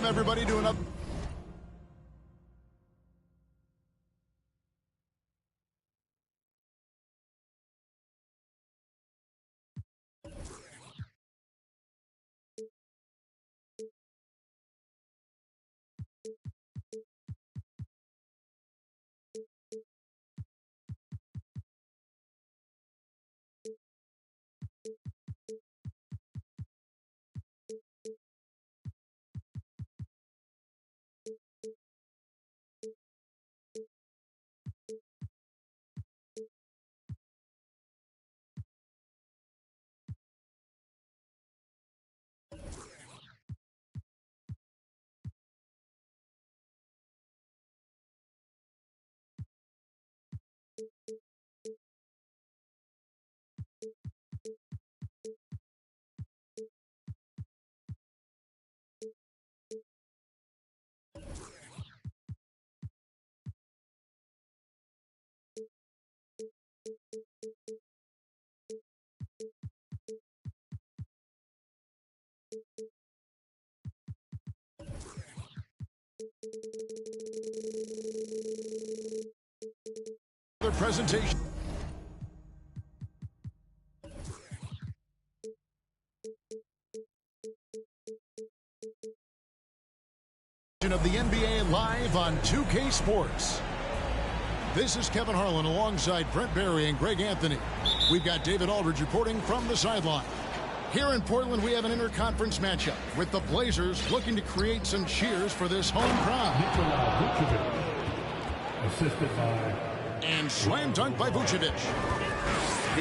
Welcome, everybody, to another... presentation of the NBA live on 2K Sports. This is Kevin Harlan alongside Brent Barry and Greg Anthony. We've got David Aldridge reporting from the sideline. Here in Portland, we have an interconference matchup with the Blazers looking to create some cheers for this home crowd. Assisted by... And slam dunk by Vucevic.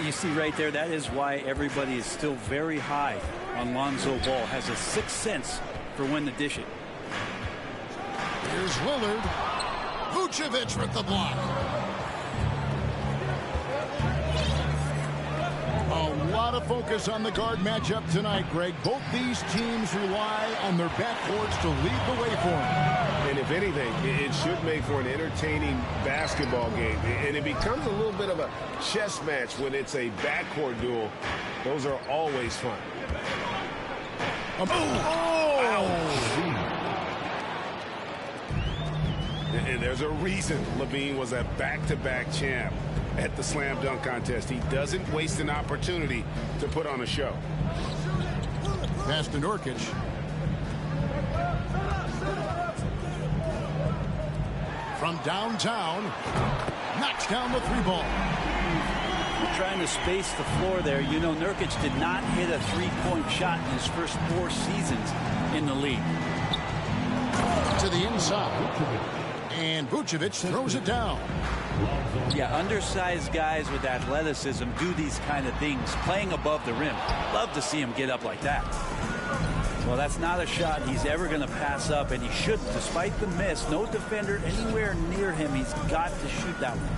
You see right there, that is why everybody is still very high on Lonzo Ball. Has a sixth sense for when to dish it. Here's Lillard. Vucevic with the block. A lot of focus on the guard matchup tonight, Greg. Both these teams rely on their backcourts to lead the way for them. And if anything, it should make for an entertaining basketball game. And it becomes a little bit of a chess match when it's a backcourt duel. Those are always fun. And there's a reason LaVine was a back-to-back champ at the slam dunk contest. He doesn't waste an opportunity to put on a show. Pass to Nurkic. From downtown, knocks down the three ball. Trying to space the floor there. You know, Nurkic did not hit a three-point shot in his first 4 seasons in the league. To the inside. And Vucevic throws it down. Yeah, undersized guys with athleticism do these kind of things, playing above the rim. Love to see him get up like that. Well, that's not a shot he's ever going to pass up, and he shouldn't. Despite the miss, no defender anywhere near him. He's got to shoot that one.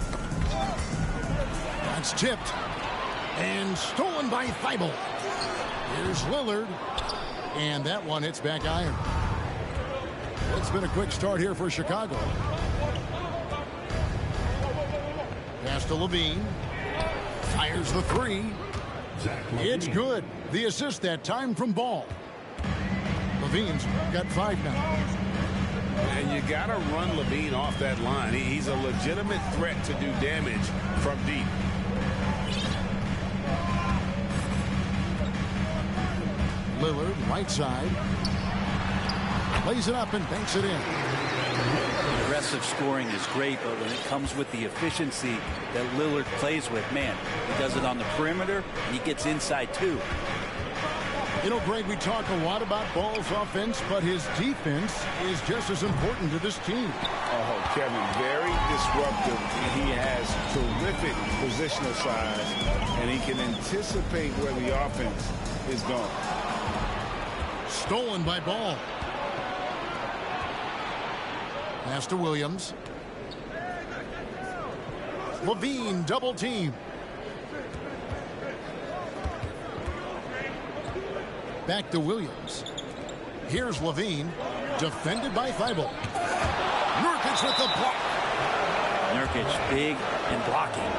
That's tipped. And stolen by Thibault. Here's Lillard. And that one hits back iron. It's been a quick start here for Chicago. Pass to LaVine. Fires the three. It's good. The assist that time from Ball. LaVine's got 5 now. And you got to run LaVine off that line. He's a legitimate threat to do damage from deep. Lillard, right side. Lays it up and banks it in. Aggressive scoring is great, but when it comes with the efficiency that Lillard plays with, man, he does it on the perimeter, and he gets inside too. You know, Greg, we talk a lot about Ball's offense, but his defense is just as important to this team. Oh, Kevin, very disruptive. He has terrific positional size, and he can anticipate where the offense is going. Stolen by Ball. Pass to Williams. LaVine double team. Back to Williams. Here's LaVine. Defended by Thibault. Nurkic with the block. Nurkic big and blocking.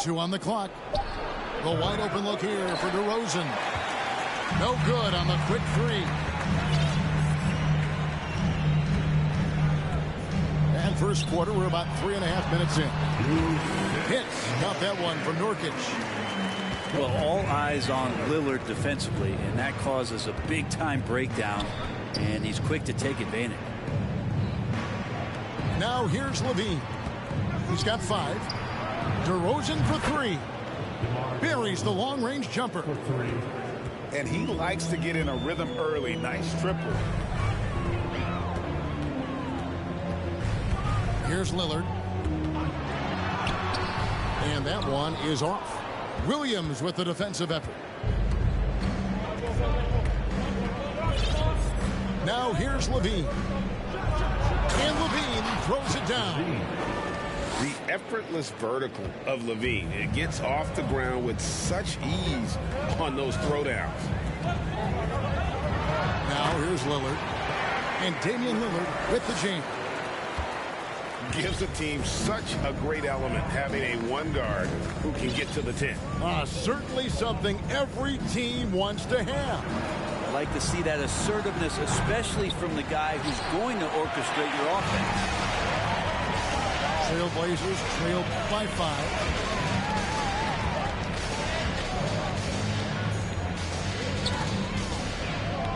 2 on the clock. The wide open look here for DeRozan. No good on the quick 3. And first quarter, we're about 3.5 minutes in. Hits, got that one from Nurkic. Well, all eyes on Lillard defensively, and that causes a big-time breakdown, and he's quick to take advantage. Now here's Levine. He's got 5. DeRozan for 3. Buries the long-range jumper. And he likes to get in a rhythm early. Nice triple. Here's Lillard. And that one is off. Williams with the defensive effort. Now here's Levine. And Levine throws it down. The effortless vertical of Levine. It gets off the ground with such ease on those throwdowns. Now here's Lillard. And Damian Lillard with the jam. Gives the team such a great element having a one guard who can get to the 10. Certainly something every team wants to have. I like to see that assertiveness, especially from the guy who's going to orchestrate your offense. Trailblazers trail by 5.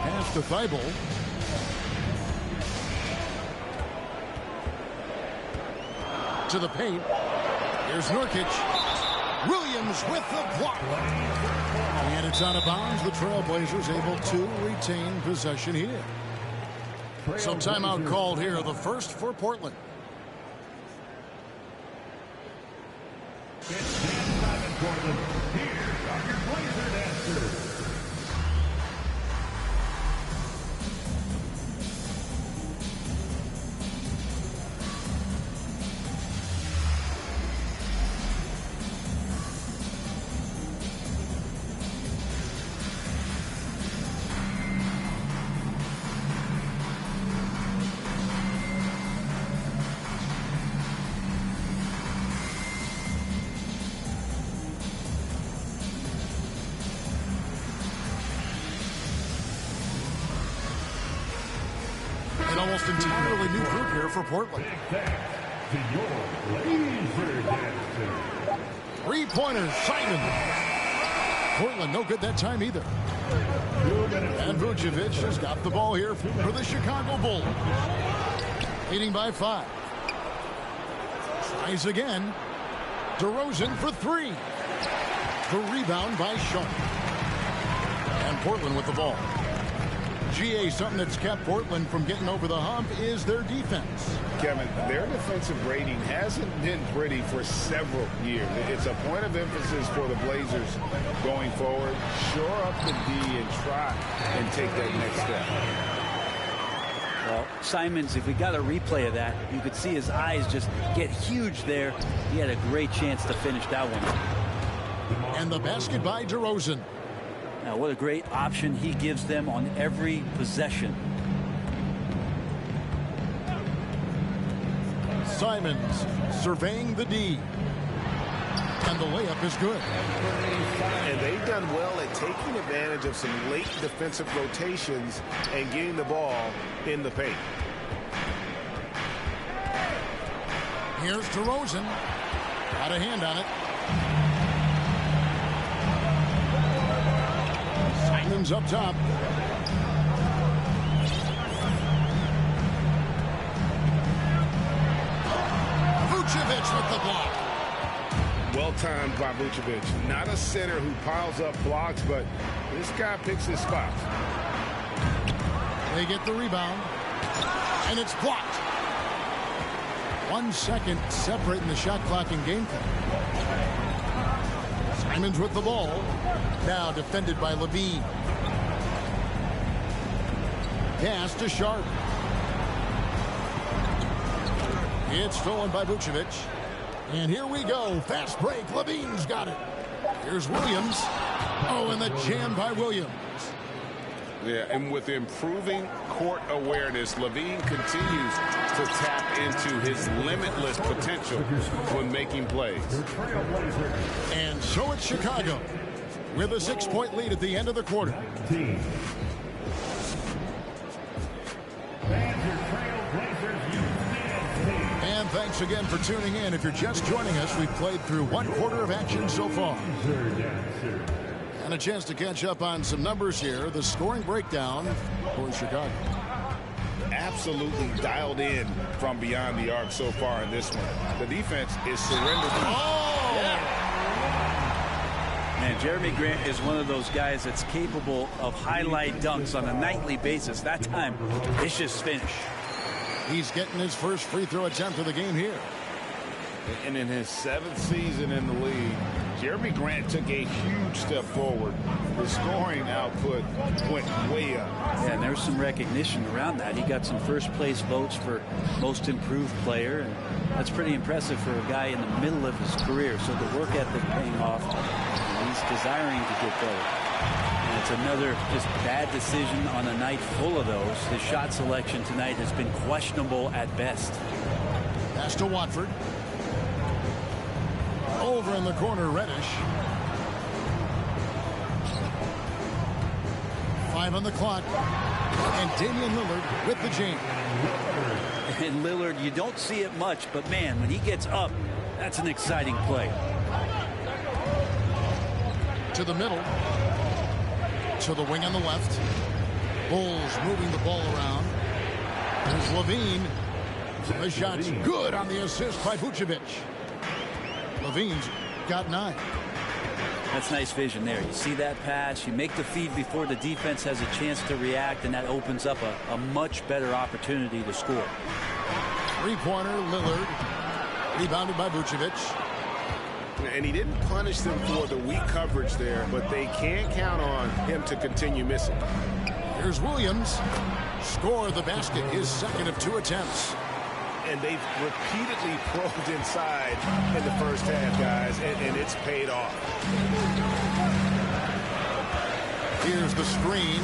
Pass to Thibault. To the paint. Here's Nurkic. Williams with the block. And it's out of bounds. The Trailblazers able to retain possession here. So timeout called here. The first for Portland. It's game time in Portland. Here are your Blazer dancers. Almost entirely new group here for Portland. Big thanks to your Blazer dancers. 3-pointers, Simon. Portland no good that time either. And Vucevic has got the ball here for the Chicago Bulls. Leading by 5. Tries again. DeRozan for 3. The rebound by Sharp. And Portland with the ball. GA, something that's kept Portland from getting over the hump is their defense. Kevin, their defensive rating hasn't been pretty for several years. It's a point of emphasis for the Blazers going forward. Shore up the D and try and take that next step. Well, Simons, if we got a replay of that, you could see his eyes just get huge there. He had a great chance to finish that one. And the basket by DeRozan. Now, what a great option he gives them on every possession. Simons surveying the D. And the layup is good. And they've done well at taking advantage of some late defensive rotations and getting the ball in the paint. Here's DeRozan. Got a hand on it. Simons up top. Vucevic with the block. Well timed by Vucevic. Not a center who piles up blocks, but this guy picks his spots. They get the rebound. And it's blocked. 1 second separating the shot clock and game clock. Simons with the ball. Now defended by Levine. Pass to Sharp. It's stolen by Vucevic. And here we go. Fast break. Levine's got it. Here's Williams. Oh, and the jam by Williams. Yeah, and with improving court awareness, LaVine continues to tap into his limitless potential when making plays. And so it's Chicago with a 6-point lead at the end of the quarter. And thanks again for tuning in. If you're just joining us, we've played through 1 quarter of action so far. And a chance to catch up on some numbers here. The scoring breakdown for Chicago. Absolutely dialed in from beyond the arc so far in this one. The defense is surrendered. Oh! Yeah. Man, Jeremy Grant is one of those guys that's capable of highlight dunks on a nightly basis. That time, it's just finish. He's getting his first free throw attempt of the game here. And in his 7th season in the league, Jeremy Grant took a huge step forward. His scoring output went way up. Yeah, and there's some recognition around that. He got some first place votes for most improved player, and that's pretty impressive for a guy in the middle of his career. So the work ethic paying off, and he's desiring to get better. And it's another just bad decision on a night full of those. His shot selection tonight has been questionable at best. Pass to Watford. Over in the corner, Reddish. 5 on the clock. And Damian Lillard with the jam. And Lillard, you don't see it much, but man, when he gets up, that's an exciting play. To the middle. To the wing on the left. Bulls moving the ball around. There's LaVine. The shot's good on the assist by Vucevic. LaVine's got 9. That's nice vision there. You see that pass, you make the feed before the defense has a chance to react, and that opens up a much better opportunity to score. 3-pointer, Lillard. Rebounded by Vucevic. And he didn't punish them for the weak coverage there, but they can't count on him to continue missing. Here's Williams. Scored the basket, his 2nd of 2 attempts. And they've repeatedly probed inside in the first half, guys, and it's paid off. Here's the screen.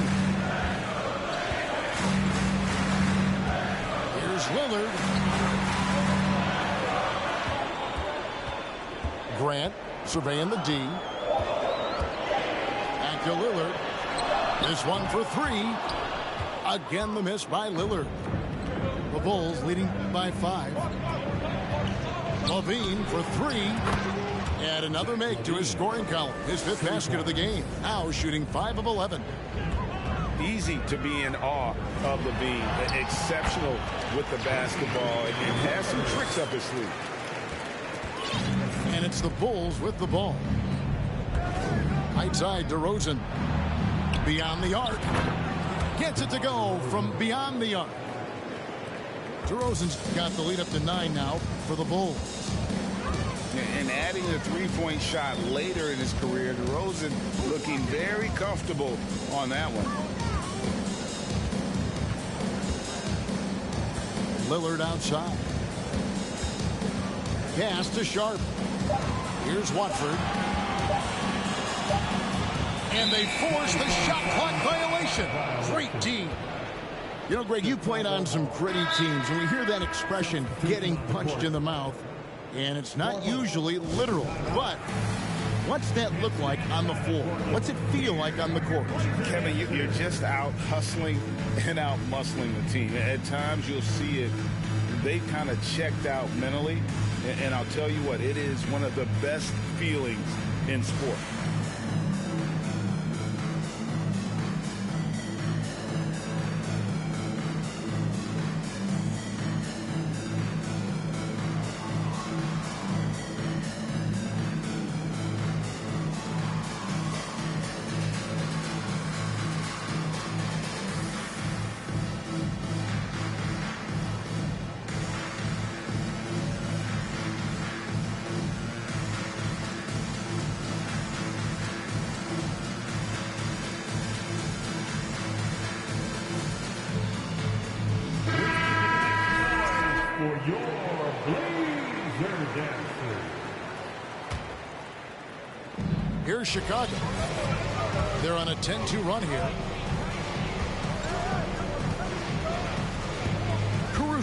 Here's Lillard. Grant surveying the D. Back to Lillard. This one for 3. Again, the miss by Lillard. The Bulls leading by 5. LaVine for 3. And another make to his scoring column. His 5th basket of the game. Now shooting 5 of 11. Easy to be in awe of LaVine. Exceptional with the basketball and has some tricks up his sleeve. And it's the Bulls with the ball. Right side, DeRozan. Beyond the arc. Gets it to go from beyond the arc. DeRozan's got the lead up to 9 now for the Bulls. And adding a 3-point shot later in his career, DeRozan looking very comfortable on that one. Lillard outside. Pass to Sharp. Here's Watford. And they force the shot clock violation. Great D. You know, Greg, you played on some gritty teams, and we hear that expression, getting punched in the mouth, and it's not usually literal. But what's that look like on the floor? What's it feel like on the court? Kevin, you're just out hustling and out muscling the team. At times you'll see it. They kind of checked out mentally, and I'll tell you what, it is one of the best feelings in sport. Here's Chicago. They're on a 10-2 run here.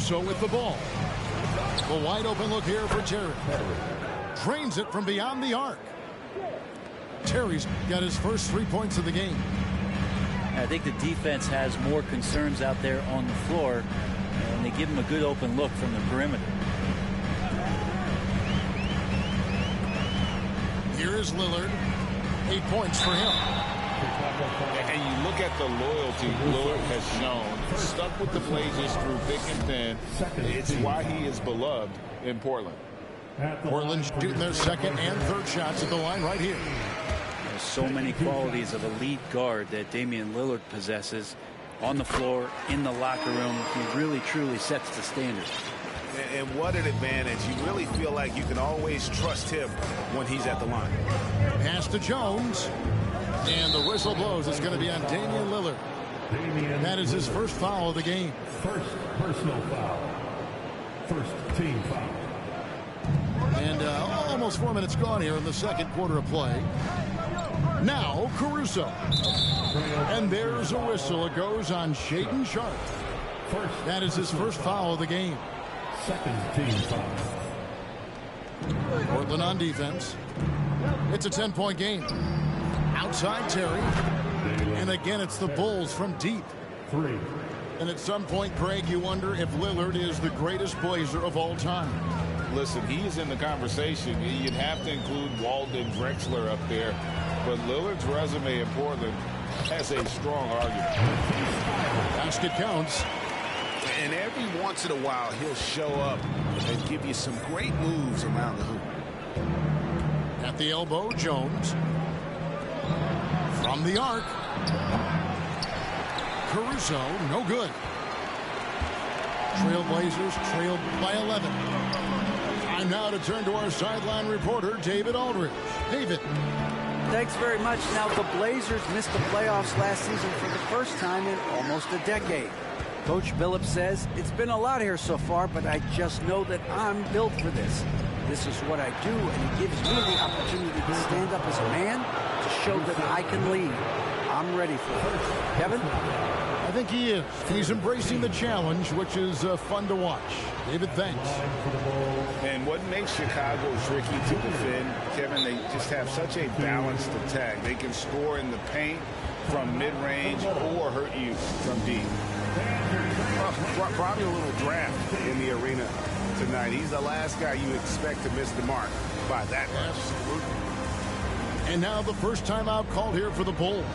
Caruso with the ball. The wide open look here for Terry. Drains it from beyond the arc. Terry's got his first 3 points of the game. I think the defense has more concerns out there on the floor, and they give him a good open look from the perimeter. Here is Lillard. 8 points for him. And you look at the loyalty Lillard has shown. Stuck with the Blazers through thick and thin. It's why he is beloved in Portland. Portland shooting their second and third shots at the line right here. There's so many qualities of a lead guard that Damian Lillard possesses on the floor, in the locker room. He really, truly sets the standard. And what an advantage. You really feel like you can always trust him when he's at the line. Pass to Jones. And the whistle blows. It's going to be on Damian Lillard. That is his first foul of the game. First personal foul. First team foul. And almost 4 minutes gone here in the second quarter of play. Now Caruso. And there's a whistle. It goes on Shaedon Sharpe. That is his first foul of the game. Second team foul. Portland on defense. It's a 10-point game. Outside Terry. And again, it's the Bulls from deep. 3. And at some point, Greg, you wonder if Lillard is the greatest Blazer of all time. Listen, he is in the conversation. You'd have to include Walden Drexler up there. But Lillard's resume in Portland has a strong argument. Basket counts. And every once in a while, he'll show up and give you some great moves around the hoop. At the elbow, Jones. From the arc. Caruso, no good. Trailblazers trailed by 11. Time now to turn to our sideline reporter, David Aldridge. David. Thanks very much. Now, the Blazers missed the playoffs last season for the first time in almost a decade. Coach Billups says, it's been a lot here so far, but I just know that I'm built for this. This is what I do, and it gives me the opportunity to stand up as a man to show that I can lead. I'm ready for it. Kevin? I think he is. He's embracing the challenge, which is fun to watch. David, thanks. And what makes Chicago tricky to defend, Kevin, they just have such a balanced attack. They can score in the paint from mid-range or hurt you from deep. Probably a little draft in the arena tonight. He's the last guy you expect to miss the mark by that much. Absolutely. And now the first timeout called here for the Bulls.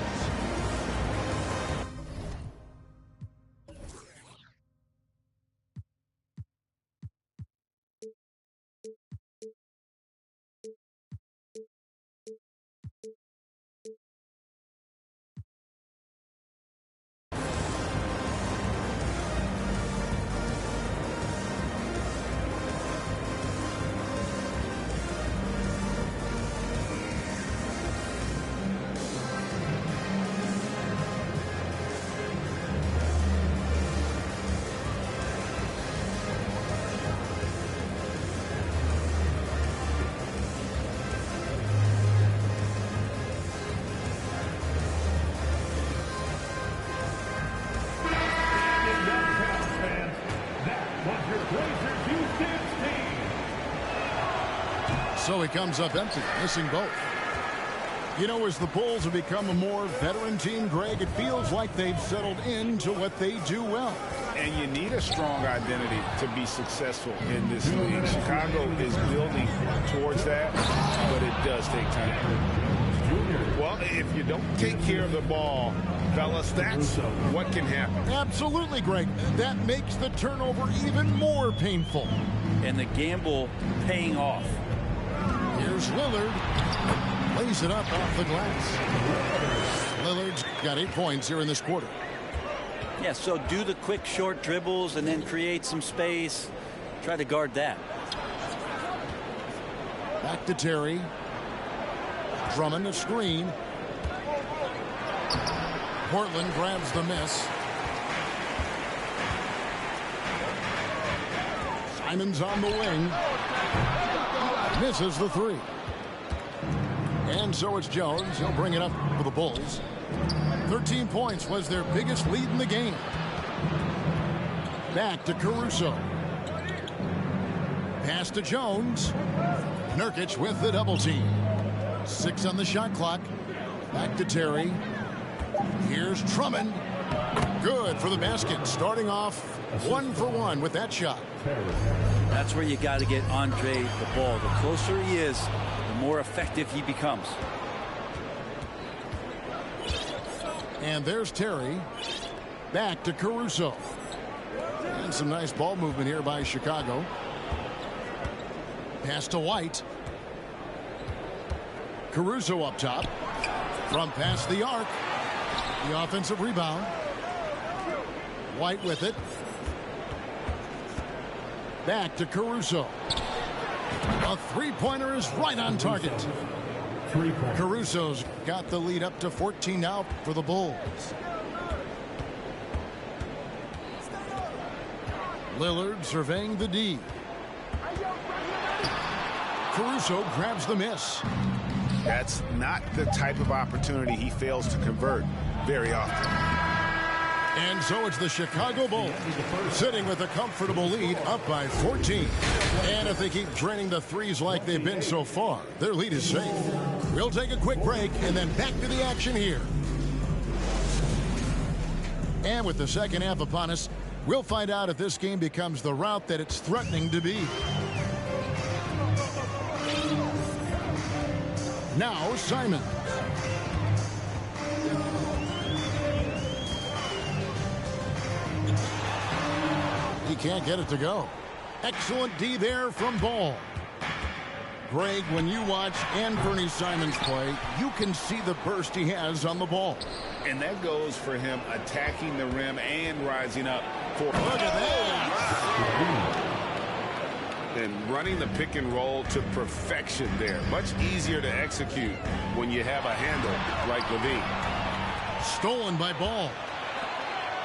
So he comes up empty, missing both. You know, as the Bulls have become a more veteran team, Greg, it feels like they've settled into what they do well. And you need a strong identity to be successful in this league. Chicago is building towards that, but it does take time. Well, if you don't take care of the ball, fellas, that's what can happen. Absolutely, Greg. That makes the turnover even more painful. And the gamble paying off. Here's Lillard. Lays it up off the glass. Lillard's got 8 points here in this quarter. Yeah, so do the quick short dribbles and then create some space. Try to guard that. Back to Terry. Drummond a screen. Portland grabs the miss. Simon's on the wing. Misses the three. And so it's Jones. He'll bring it up for the Bulls. 13 points was their biggest lead in the game. Back to Caruso. Pass to Jones. Nurkic with the double team. 6 on the shot clock. Back to Terry. Here's Drummond. Good for the basket. Starting off 1 for 1 with that shot. That's where you got to get Andre the ball. The closer he is, the more effective he becomes. And there's Terry. Back to Caruso. And some nice ball movement here by Chicago. Pass to White. Caruso up top. From past the arc. The offensive rebound. White with it. Back to Caruso. A three-pointer is right on target. Caruso's got the lead up to 14 now for the Bulls. Lillard surveying the D. Caruso grabs the miss. That's not the type of opportunity he fails to convert very often. And so it's the Chicago Bulls sitting with a comfortable lead up by 14. And if they keep draining the threes like they've been so far, their lead is safe. We'll take a quick break and then back to the action here. And with the second half upon us, we'll find out if this game becomes the route that it's threatening to be. Now Simon. He can't get it to go. Excellent D there from Ball. Greg, when you watch Anfernee Simons play, you can see the burst he has on the ball. And that goes for him attacking the rim and rising up for. Look at that. And running the pick and roll to perfection there. Much easier to execute when you have a handle like LaVine. Stolen by Ball.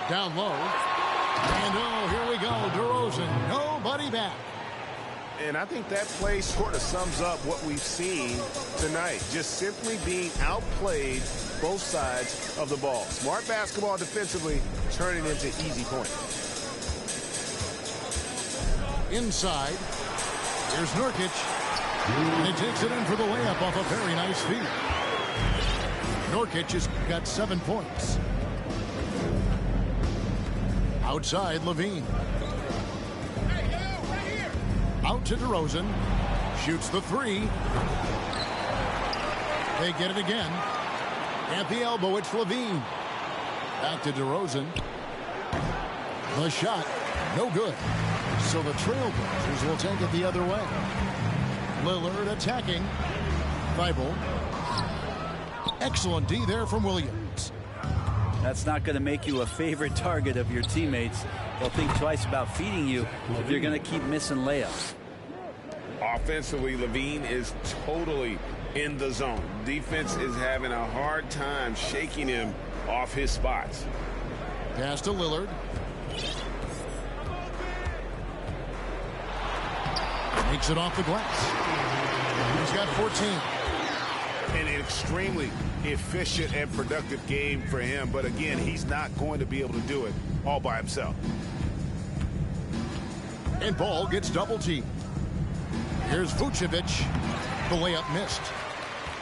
Down low. And oh, here we go. DeRozan. Nobody back. And I think that play sort of sums up what we've seen tonight. Just simply being outplayed both sides of the ball. Smart basketball defensively, turning into easy points. Inside. Here's Nurkic. And he takes it in for the layup off a very nice feed. Nurkic has got 7 points. Outside, LaVine. Out to DeRozan. Shoots the three. They get it again. At the elbow, it's LaVine. Back to DeRozan. The shot, no good. So the Trailblazers will take it the other way. Lillard attacking. Thibault. Excellent D there from Williams. That's not going to make you a favorite target of your teammates. They'll think twice about feeding you if you're going to keep missing layups. Offensively, LaVine is totally in the zone. Defense is having a hard time shaking him off his spots. Pass to Lillard. Makes it off the glass. He's got 14. An extremely efficient and productive game for him. But again, he's not going to be able to do it all by himself. And Ball gets double teamed. Here's Vucevic. The layup missed.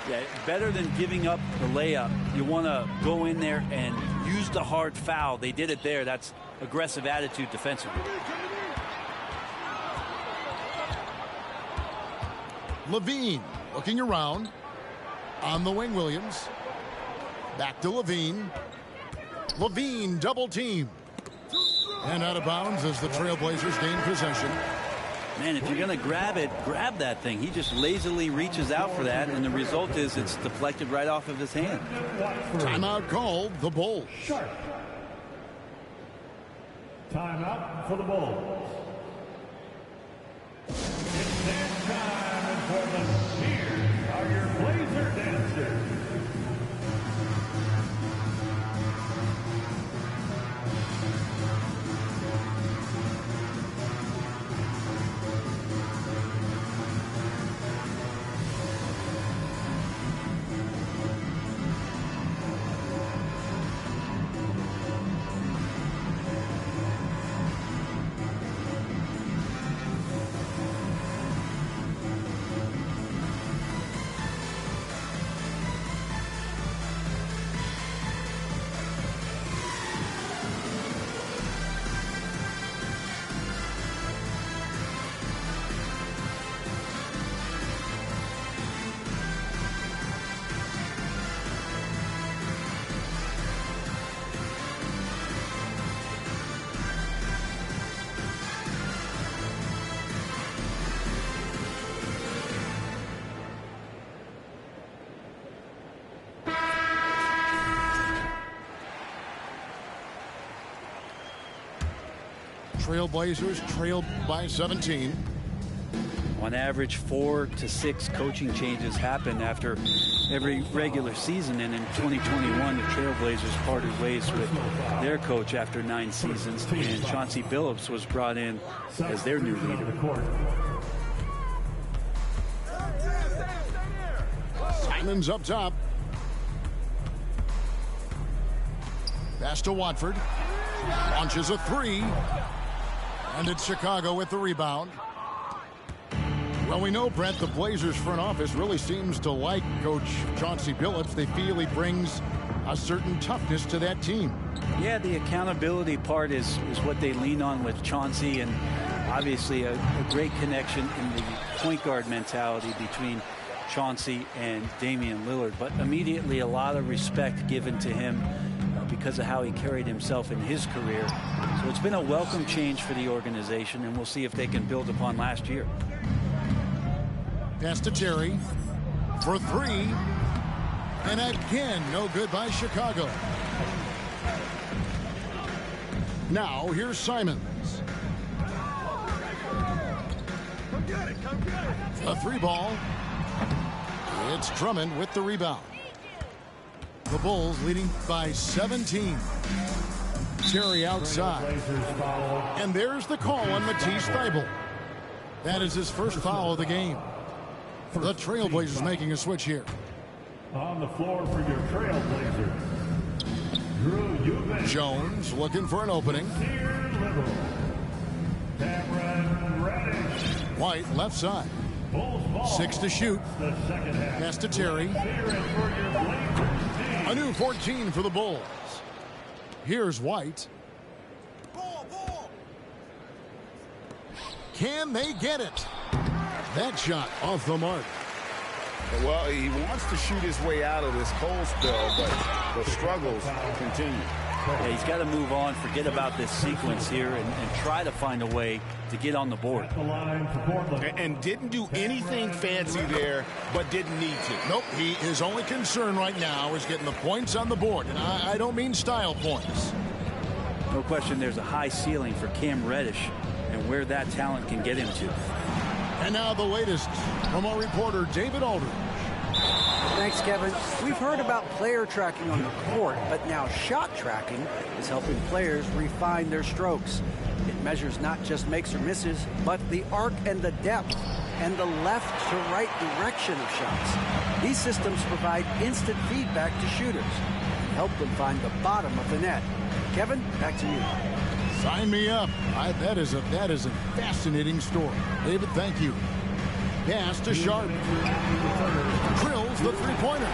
Yeah, better than giving up the layup. You want to go in there and use the hard foul. They did it there. That's aggressive attitude defensively. LaVine looking around. On the wing, Williams. Back to LaVine. LaVine double team. And out of bounds as the Trailblazers gain possession. Man, if you're going to grab it, grab that thing. He just lazily reaches out for that, and the result is it's deflected right off of his hand. Timeout called, the Bulls. Timeout for the Bulls. It's dance time, and for the here are your Blazer dancers. Trailblazers trailed by 17. On average, 4 to 6 coaching changes happen after every regular season, and in 2021 the Trailblazers parted ways with their coach after 9 seasons, and Chauncey Billups was brought in as their new leader. Simons up top. Pass to Watford. Launches a 3. And it's Chicago with the rebound. Well, we know, Brent, the Blazers front office really seems to like Coach Chauncey Billups. They feel he brings a certain toughness to that team. Yeah, the accountability part is what they lean on with Chauncey, and obviously a great connection in the point guard mentality between Chauncey and Damian Lillard. But immediately a lot of respect given to him because of how he carried himself in his career. So it's been a welcome change for the organization, and we'll see if they can build upon last year. Pass to Terry for 3. And again, no good by Chicago. Now, here's Simons. A 3 ball. It's Drummond with the rebound. The Bulls leading by 17. Terry outside. And there's the call on Matisse Thybulle. That is his first foul of the game. The Trailblazers making a switch here. On the floor for your Trailblazers, Drew Eubanks. Jones looking for an opening. Cameron Reddish. White left side. Bulls ball. 6 to shoot. The second half. Pass to Terry. A new 14 for the Bulls. Here's White. Can they get it? That shot off the mark. Well, he wants to shoot his way out of this cold spell, but the struggles continue. Yeah, he's got to move on, forget about this sequence here, and try to find a way to get on the board. The line for Portland. And didn't do anything fancy there, but didn't need to. Nope, his only concern right now is getting the points on the board. And I don't mean style points. No question there's a high ceiling for Cam Reddish and where that talent can get him to. And now the latest from our reporter, David Aldridge. Thanks, Kevin. We've heard about player tracking on the court, but now shot tracking is helping players refine their strokes. It measures not just makes or misses, but the arc and the depth and the left to right direction of shots. These systems provide instant feedback to shooters and help them find the bottom of the net. Kevin, back to you. Sign me up. That is a fascinating story. David, thank you. Pass to Sharp. Drills the three-pointer.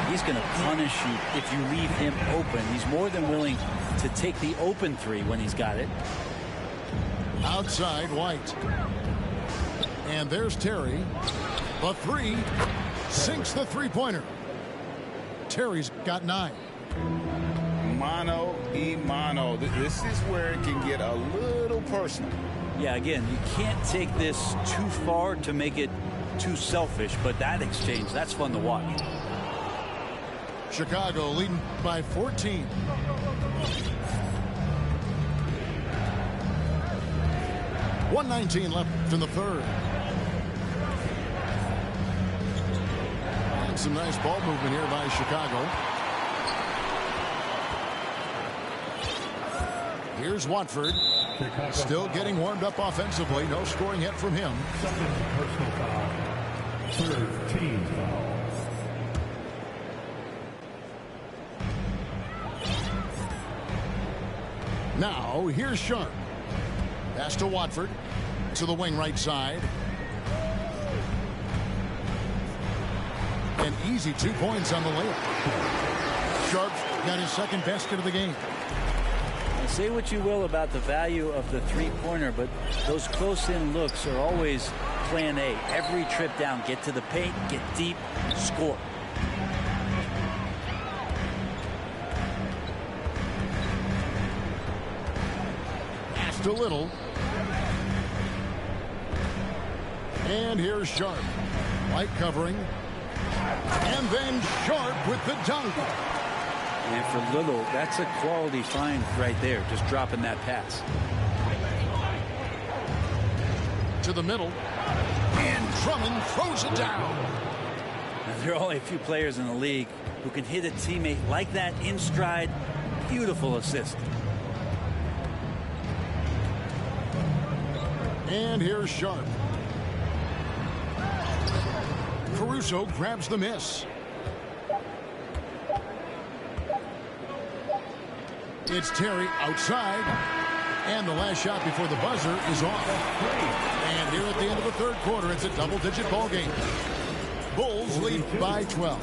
He's going to punish you if you leave him open. He's more than willing to take the open three when he's got it. Outside, White. And there's Terry. The 3 sinks the three-pointer. Terry's got 9. Mano y mano. This is where it can get a little personal. Yeah, again, you can't take this too far to make it too selfish, but that exchange, that's fun to watch. Chicago leading by 14. .119 left in the third. And some nice ball movement here by Chicago. Here's Watford. Still getting warmed up offensively. No scoring yet from him. Second personal foul. Third team foul. Now, here's Sharp. Pass to Watford. To the wing right side. An easy 2 points on the layup. Sharp's got his second basket of the game. Say what you will about the value of the three-pointer, but those close-in looks are always plan A. Every trip down, get to the paint, get deep, score. Passed a little. And here's Sharp. White covering. And then Sharp with the dunk. And for Little, that's a quality find right there, just dropping that pass. To the middle. And Drummond throws it down. Now, there are only a few players in the league who can hit a teammate like that in stride. Beautiful assist. And here's Sharp. Caruso grabs the miss. It's Terry outside. And the last shot before the buzzer is off. And here at the end of the third quarter, it's a double-digit ball game. Bulls lead by 12.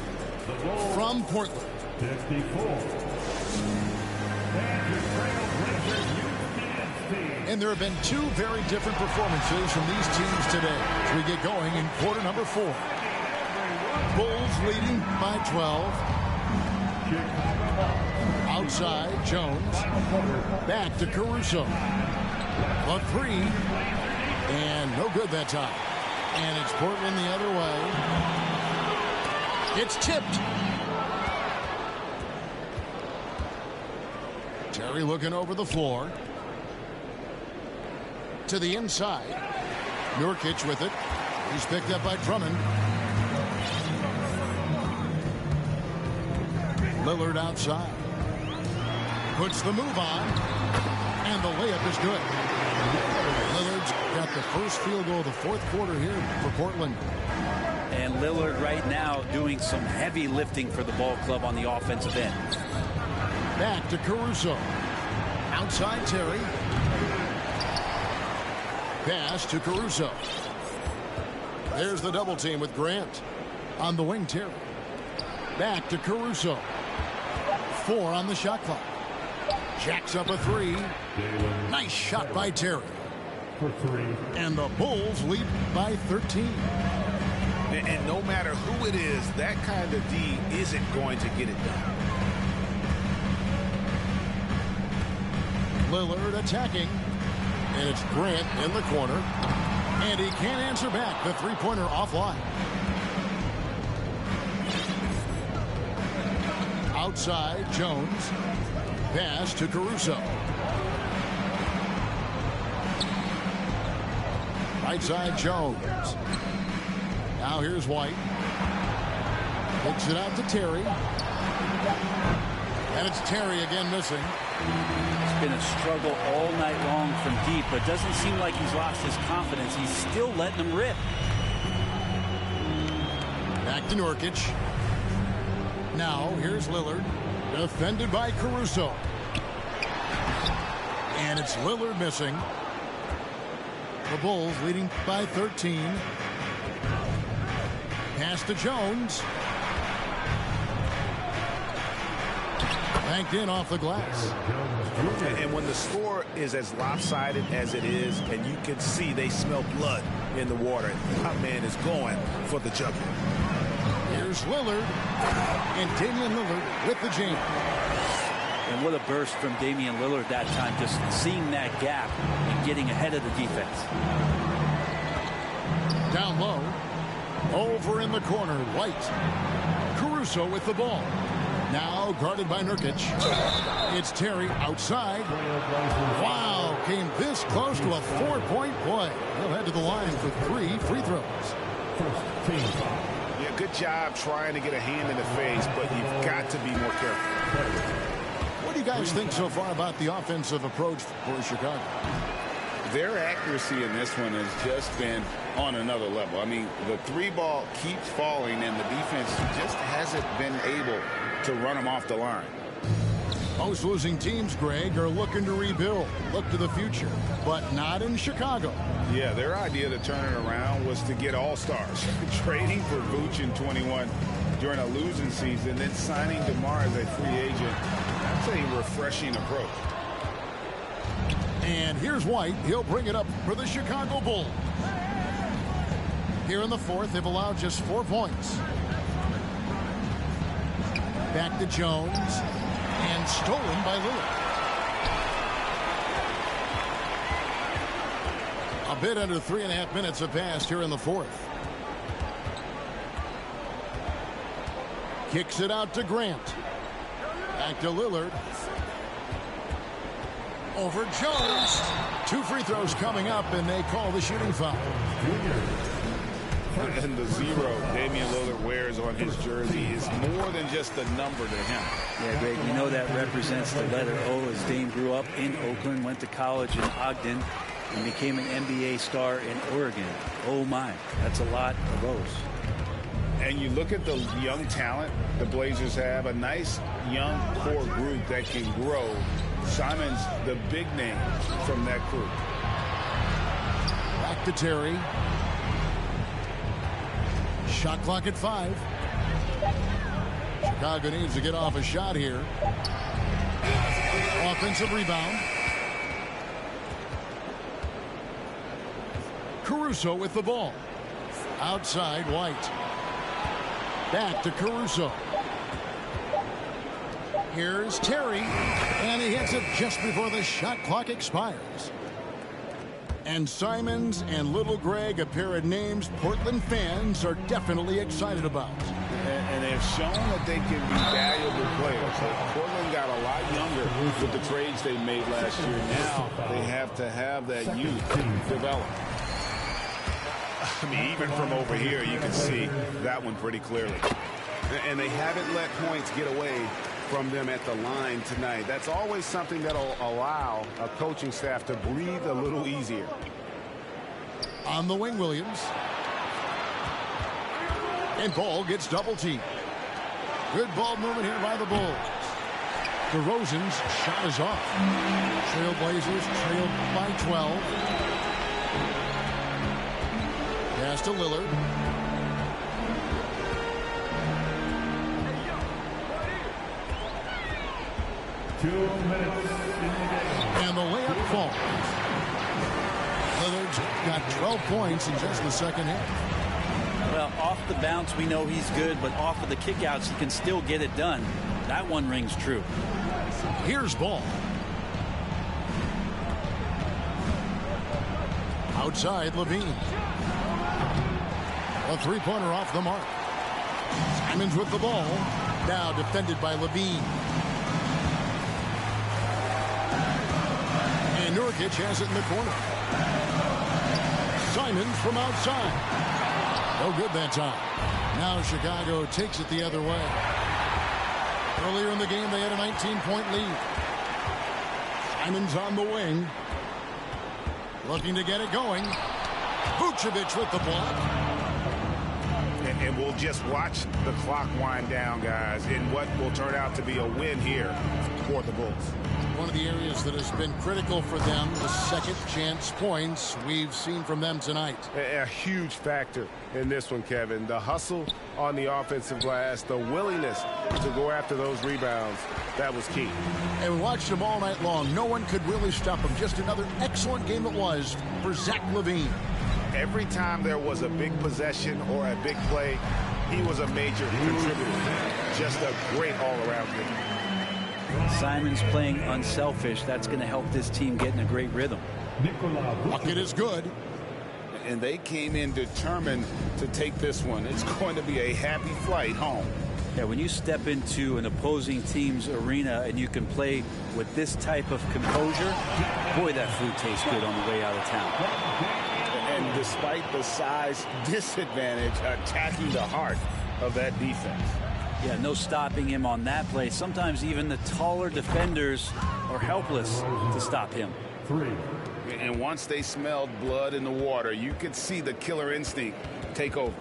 From Portland. 54. And there have been two very different performances from these teams today as we get going in quarter number 4. Bulls leading by 12. Outside, Jones. Back to Caruso. A 3. And no good that time. And it's Portland the other way. It's tipped. Terry looking over the floor. To the inside. Nurkic with it. He's picked up by Drummond. Lillard outside. Puts the move on. And the layup is good. Lillard's got the first field goal of the fourth quarter here for Portland. And Lillard right now doing some heavy lifting for the ball club on the offensive end. Back to Caruso. Outside Terry. Pass to Caruso. There's the double team with Grant. On the wing, Terry. Back to Caruso. 4 on the shot clock. Jacks up a 3. Nice shot by Terry. For 3. And the Bulls lead by 13. And no matter who it is, that kind of D isn't going to get it done. Lillard attacking. And it's Grant in the corner. And he can't answer back. The three-pointer offline. Outside, Jones. Pass to Caruso. Right side, Jones. Now here's White. Picks it out to Terry. And it's Terry again missing. It's been a struggle all night long from deep, but doesn't seem like he's lost his confidence. He's still letting them rip. Back to Nurkic. Now here's Lillard. Defended by Caruso. And it's Lillard missing. The Bulls leading by 13. Pass to Jones. Banked in off the glass. And when the score is as lopsided as it is, and you can see they smell blood in the water, my man is going for the jugular. Here's Lillard. And Damian Lillard with the jam. And what a burst from Damian Lillard that time, just seeing that gap and getting ahead of the defense. Down low. Over in the corner, White. Caruso with the ball. Now guarded by Nurkic. It's Terry outside. Wow, came this close to a 4-point play. He'll head to the line for 3 free throws. Yeah, good job trying to get a hand in the face, but you've got to be more careful. What do you guys think so far about the offensive approach for Chicago? Their accuracy in this one has just been on another level. I mean, the 3-ball keeps falling, and the defense just hasn't been able to run them off the line. Most losing teams, Greg, are looking to rebuild, look to the future, but not in Chicago. Yeah, their idea to turn it around was to get all-stars. Trading for Vooch in 21 during a losing season, then signing DeMar as a free agent. That's a refreshing approach. And here's White. He'll bring it up for the Chicago Bulls. Here in the fourth, they've allowed just 4 points. Back to Jones. And stolen by Lillard. A bit under 3.5 minutes have passed here in the fourth. Kicks it out to Grant. Back to Lillard. Over Jones. 2 free throws coming up, and they call the shooting foul. And the 0 Damian Lillard wears on his jersey is more than just a number to him. Yeah, Greg, you know that represents the letter O, as Dame grew up in Oakland, went to college in Ogden, and became an NBA star in Oregon. Oh my, that's a lot of O's. And you look at the young talent the Blazers have, a nice young core group that can grow. Simon's the big name from that group. Back to Terry. Shot clock at 5. Chicago needs to get off a shot here. Offensive rebound. Caruso with the ball. Outside, White. Back to Caruso. Here's Terry, and he hits it just before the shot clock expires. And Simons and Little Greg, a pair of names Portland fans are definitely excited about. And they've shown that they can be valuable players. Portland got a lot younger with the trades they made last year. Now they have to have that youth develop. I mean, even from over here, you can see that one pretty clearly. And they haven't let points get away from them at the line tonight. That's always something that'll allow a coaching staff to breathe a little easier. On the wing, Williams. And Ball gets double teamed. Good ball movement here by the Bulls. DeRozan's shot is off. Trailblazers trail by 12. Pass to Lillard. And the layup falls. Lillard's got 12 points in just the second half. Well, off the bounce, we know he's good, but off of the kickouts, he can still get it done. That one rings true. Here's Ball. Outside, Levine. A three-pointer off the mark. Simons with the ball. Now defended by Levine. And Nurkic has it in the corner. Simons from outside. No good that time. Now Chicago takes it the other way. Earlier in the game, they had a 19-point lead. Simons on the wing. Looking to get it going. Vucevic with the block. And we'll just watch the clock wind down, guys, in what will turn out to be a win here for the Bulls. One of the areas that has been critical for them, the second chance points we've seen from them tonight. A huge factor in this one, Kevin. The hustle on the offensive glass, the willingness to go after those rebounds, that was key. And we watched them all night long. No one could really stop them. Just another excellent game it was for Zach LaVine. Every time there was a big possession or a big play, he was a major contributor. Just a great all-around game. Simons playing unselfish. That's going to help this team get in a great rhythm. Bucket is good. And they came in determined to take this one. It's going to be a happy flight home. Yeah, when you step into an opposing team's arena and you can play with this type of composure, boy, that food tastes good on the way out of town. And despite the size disadvantage, attacking the heart of that defense. Yeah, no stopping him on that play. Sometimes even the taller defenders are helpless to stop him. And once they smelled blood in the water, you could see the killer instinct take over.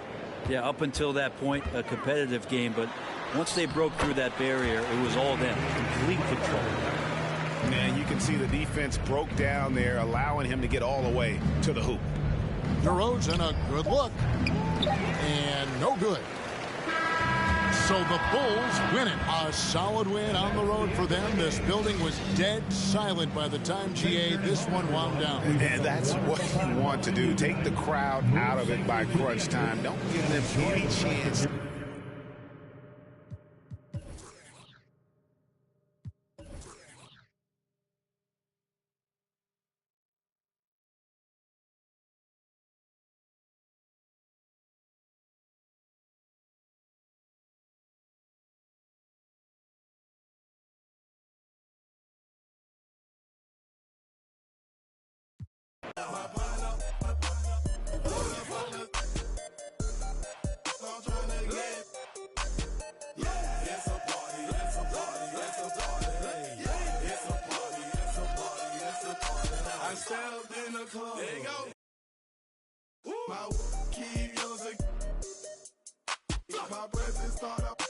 Yeah, up until that point, a competitive game. But once they broke through that barrier, it was all them. Complete control. And you can see the defense broke down there, allowing him to get all the way to the hoop. DeRozan, a good look. And no good. So the Bulls win it. A solid win on the road for them. This building was dead silent by the time, GA, this one wound down. And that's what you want to do. Take the crowd out of it by crunch time. Don't give them any chance I stepped in the club. There you go. My keep using. My presence start up.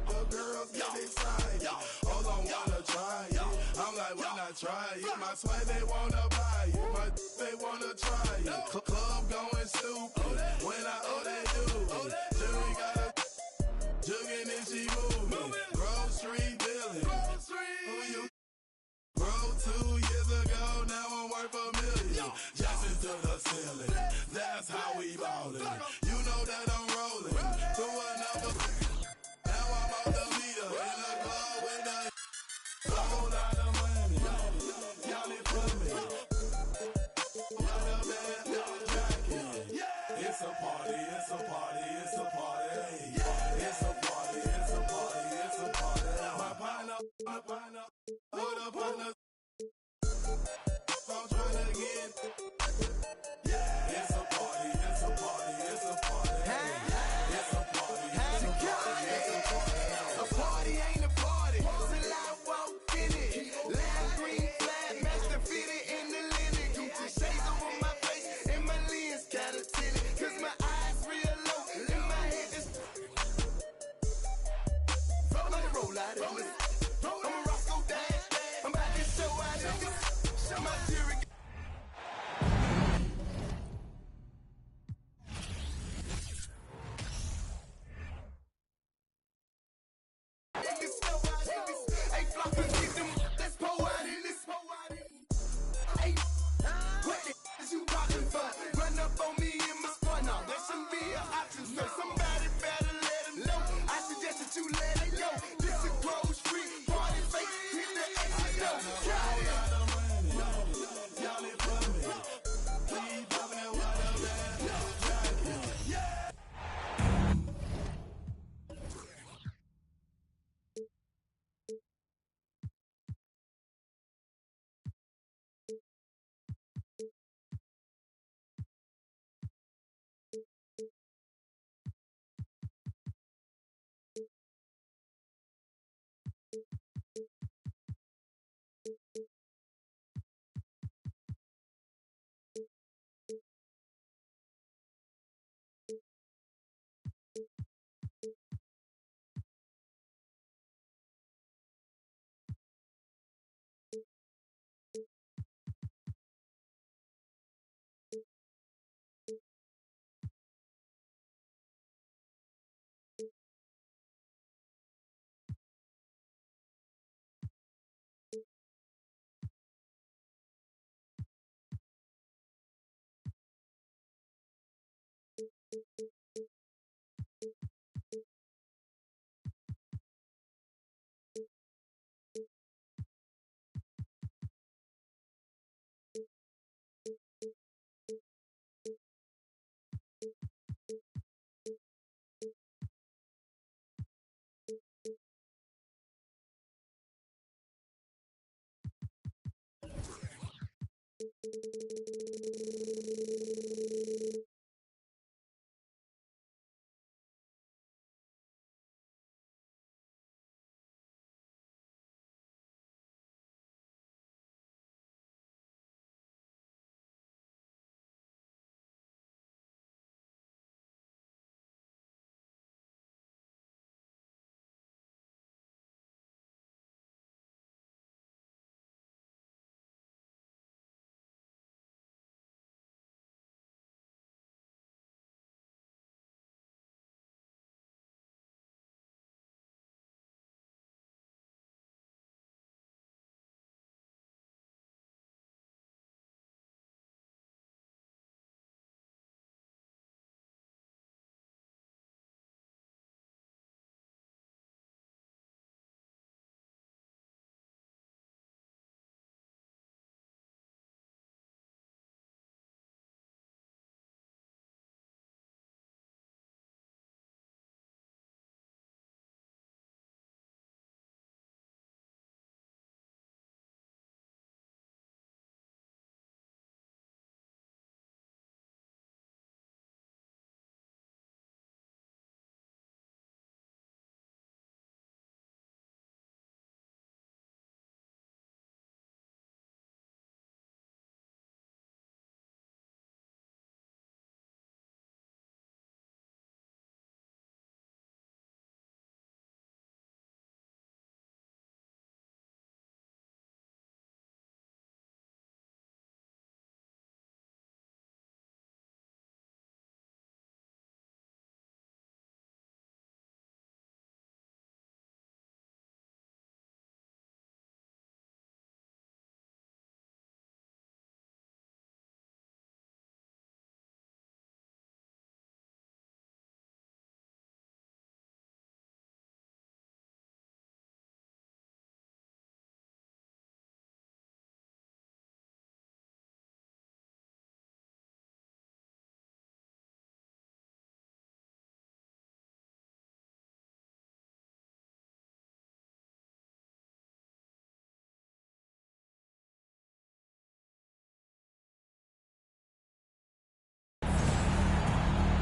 The girls get excited. Hold on, wanna try it. I'm like, why not try it? My swag, they wanna buy it. My they wanna try it. Club going stupid. When I they do it. Jury got a jugging and she moving. Grocery dealing. Who you? Bro, 2 years ago, now I'm worth $1 million. Jackson to the ceiling. That's how we ballin'. You know that I'm rolling. To another. Now I'm on the meter in the club with a whole lot of money. Y'all it for me. What a bad jacket. It's a party, it's a party, it's a party. It's a party, it's a party, it's a party. My partner, hold up on the. I'm trying to get. It's a party, it's a party, it's a party. It's a party, it's a party, it's a party. A party ain't a party till I walk in it. Lime green flag, master fitted in the linen. Gucci shades over my face and my lens kinda tinted. 'Cause my eyes real low and my head just roll like a roll out of this. I'm a Roscoe Dash. I'm about to show out of this. Show my jewelry. Hey, floppers, get them. Let's pour out in this. Hey, what the is you talking for? Run up on me in my squad now. That shouldn't be an option, so somebody better let him know. I suggest that you let it go. This is Grove Street, party face, hit the exit door. Got it. Y'all it for me. Keep popping that water bad jacket.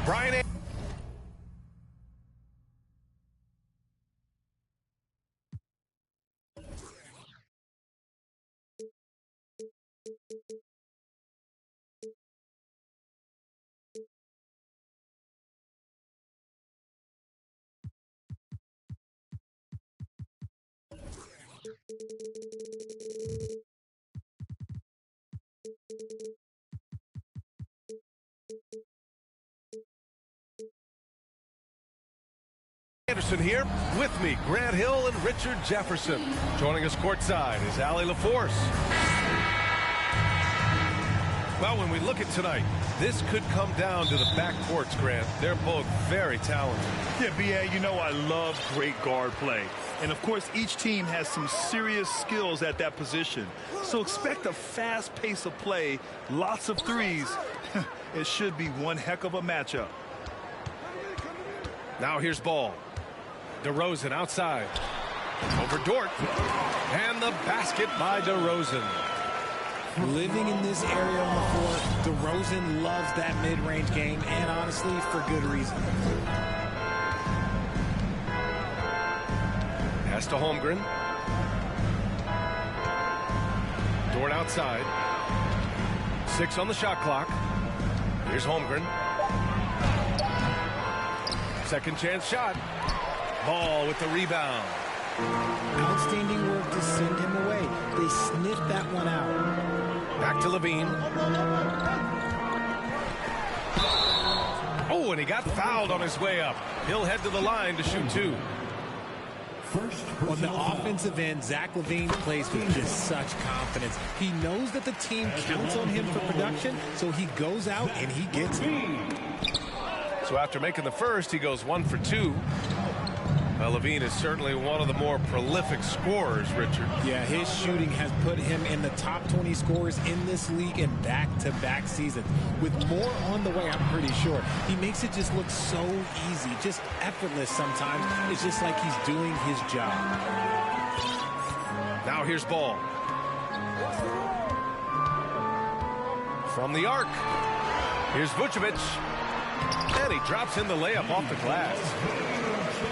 Brian Anderson here with me, Grant Hill and Richard Jefferson. Joining us courtside is Allie LaForce. Well, when we look at tonight, this could come down to the backcourts, Grant. They're both very talented. Yeah, B.A., you know I love great guard play. And, of course, each team has some serious skills at that position. So expect a fast pace of play, lots of threes. It should be one heck of a matchup. Now here's ball. DeRozan outside. Over Dort. And the basket by DeRozan. Living in this area on the floor, DeRozan loves that mid-range game, and honestly, for good reason. Pass to Holmgren. Dort outside. 6 on the shot clock. Here's Holmgren. Second chance shot. Ball with the rebound. Outstanding work to send him away. They sniffed that one out. Back to Levine. Oh, and he got fouled on his way up. He'll head to the line to shoot 2. On the offensive end, Zach LaVine plays with just such confidence. He knows that the team counts on him for production, so he goes out and he gets it. So after making the first, he goes 1 for 2. LaVine is certainly one of the more prolific scorers, Richard. Yeah, his shooting has put him in the top 20 scorers in this league in back-to-back seasons. With more on the way, I'm pretty sure. He makes it just look so easy, just effortless sometimes. It's just like he's doing his job. Now here's ball. From the arc. Here's Vucevic. And he drops in the layup off the glass.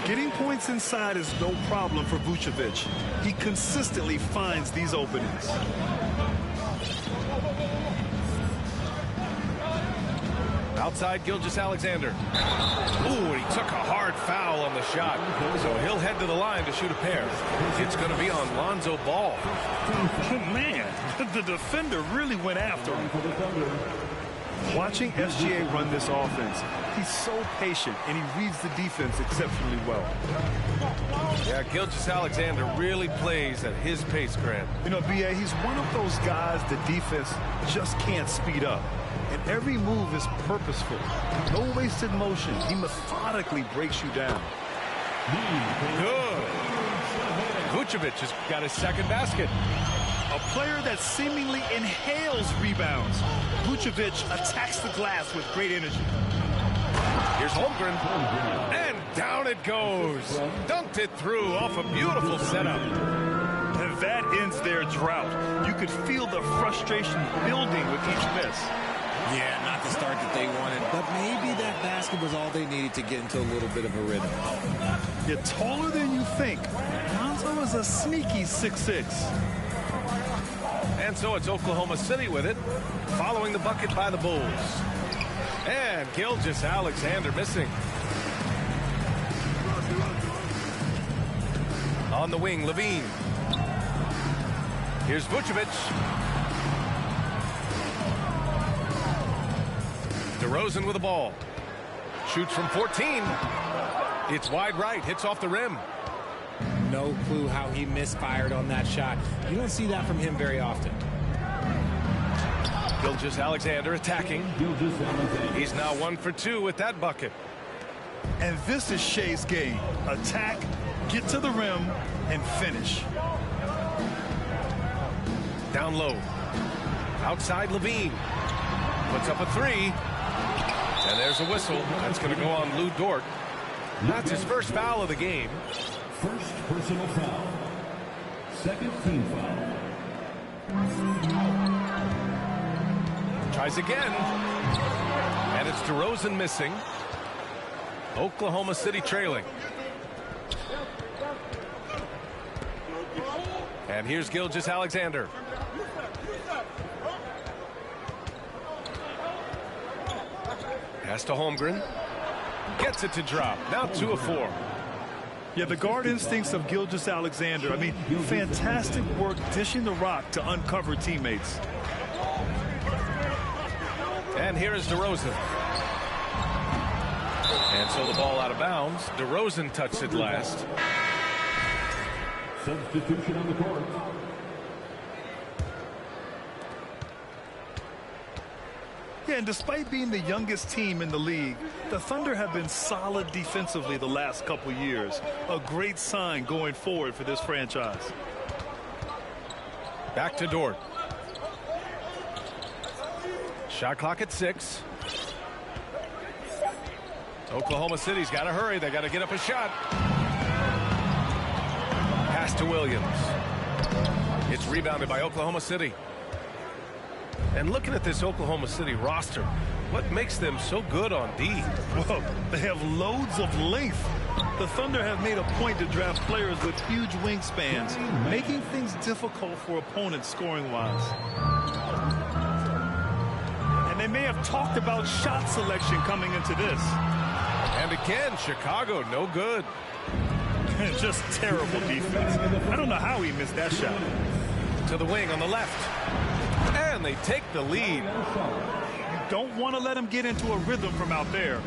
Getting points inside is no problem for Vucevic. He consistently finds these openings. Outside Gilgeous-Alexander. Ooh, and he took a hard foul on the shot. So he'll head to the line to shoot a pair. It's going to be on Lonzo Ball. Oh, man, the defender really went after him. Watching SGA run this offense, he's so patient, and he reads the defense exceptionally well. Yeah, Gilgeous-Alexander really plays at his pace, Grant. You know, B.A., he's one of those guys the defense just can't speed up. And every move is purposeful. No wasted motion. He methodically breaks you down. Good. Vucevic has got his second basket. A player that seemingly inhales rebounds. Vucevic attacks the glass with great energy. Here's Holmgren. And down it goes. Dunked it through off a beautiful setup. And that ends their drought. You could feel the frustration building with each miss. Yeah, not the start that they wanted, but maybe that basket was all they needed to get into a little bit of a rhythm. You're taller than you think. Lonzo is a sneaky 6'6". And so it's Oklahoma City with it, following the bucket by the Bulls. And Gilgeous-Alexander missing. On the wing, Levine. Here's Vucevic. DeRozan with the ball. Shoots from 14. It's wide right, hits off the rim. No clue how he misfired on that shot. You don't see that from him very often. Gilgeous-Alexander attacking. He's now 1 for 2 with that bucket. And this is Shea's game. Attack, get to the rim, and finish. Down low. Outside Levine. Puts up a 3. And there's a whistle. That's going to go on Lou Dort. That's his first foul of the game. First personal foul. Second team foul. Tries again. And it's DeRozan missing. Oklahoma City trailing. And here's Gilgeous-Alexander. Pass to Holmgren. Gets it to drop. Now 2 of 4. Yeah, the guard instincts of Gilgeous-Alexander. I mean, fantastic work dishing the rock to uncover teammates. And here is DeRozan. And so the ball out of bounds. DeRozan touched it last. Substitution on the court. Yeah, and despite being the youngest team in the league, the Thunder have been solid defensively the last couple years. A great sign going forward for this franchise. Back to Dort. Shot clock at 6. Oklahoma City's got to hurry. They got to get up a shot. Pass to Williams. It's rebounded by Oklahoma City. And looking at this Oklahoma City roster, what makes them so good on D? Whoa, they have loads of length. The Thunder have made a point to draft players with huge wingspans, making things difficult for opponents scoring-wise. And they may have talked about shot selection coming into this. And again, Chicago, no good. Just terrible defense. I don't know how he missed that shot. To the wing on the left. And they take the lead. You don't want to let him get into a rhythm from out there.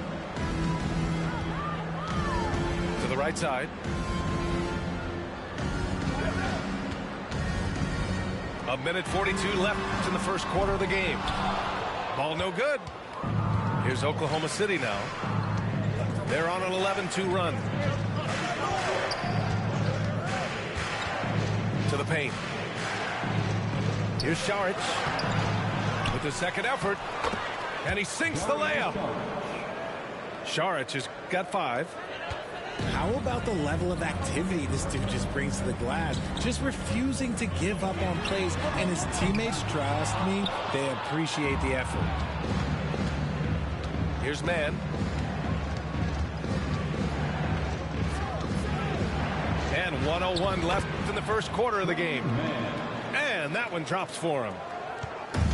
To the right side. A minute 42 left in the first quarter of the game. Ball no good. Here's Oklahoma City now. They're on an 11-2 run. To the paint. Here's Saric with the second effort, and he sinks the layup. Saric has got 5. How about the level of activity this dude just brings to the glass? Just refusing to give up on plays, and his teammates, trust me, they appreciate the effort. Here's Mann. And 1:01 left in the first quarter of the game. And that one drops for him.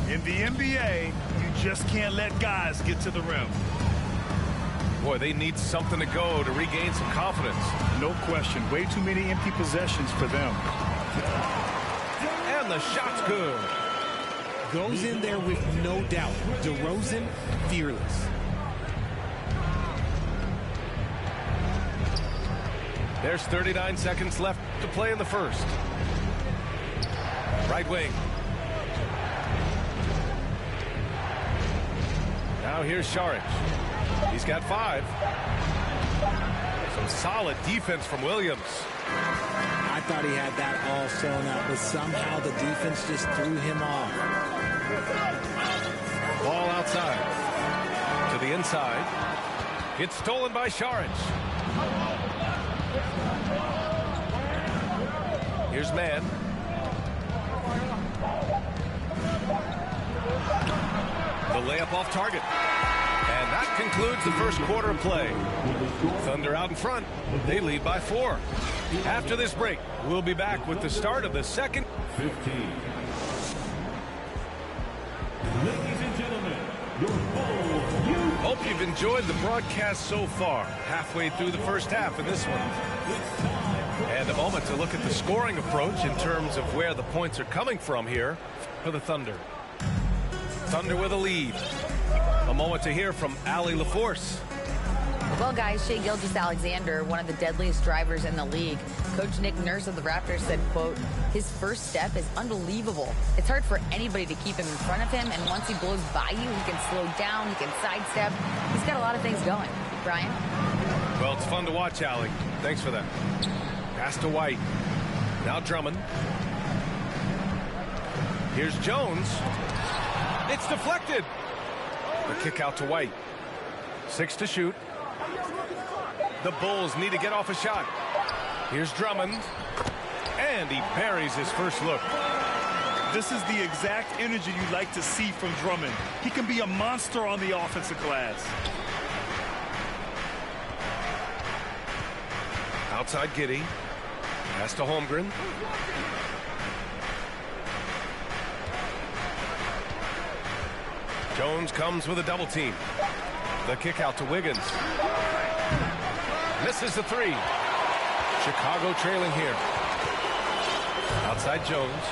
In the NBA, you just can't let guys get to the rim. Boy, they need something to go to regain some confidence. No question. Way too many empty possessions for them. And the shot's good. Goes in there with no doubt. DeRozan, fearless. There's 39 seconds left to play in the first. Right wing. Now here's Saric. He's got 5. Some solid defense from Williams. I thought he had that all sewn up, but somehow the defense just threw him off. Ball outside. To the inside. It's stolen by Saric. Here's Mann. The layup off target. And that concludes the first quarter of play. Thunder out in front. They lead by 4. After this break, we'll be back with the start of the second. 15. Ladies and gentlemen, your Bulls. Hope you've enjoyed the broadcast so far. Halfway through the first half in this one. And a moment to look at the scoring approach in terms of where the points are coming from here for the Thunder. Thunder with a lead. A moment to hear from Allie LaForce. Well, guys, Shai Gilgeous-Alexander, one of the deadliest drivers in the league. Coach Nick Nurse of the Raptors said, quote, his first step is unbelievable. It's hard for anybody to keep him in front of him, and once he blows by you, he can slow down, he can sidestep. He's got a lot of things going. Brian? Well, it's fun to watch, Allie. Thanks for that. Pass to White. Now Drummond. Here's Jones. It's deflected. The kick out to White. 6 to shoot. The Bulls need to get off a shot. Here's Drummond. And he buries his first look. This is the exact energy you like to see from Drummond. He can be a monster on the offensive glass. Outside Giddey. Pass to Holmgren. Jones comes with a double team. The kick out to Wiggins. Misses the three. Chicago trailing here. Outside Jones.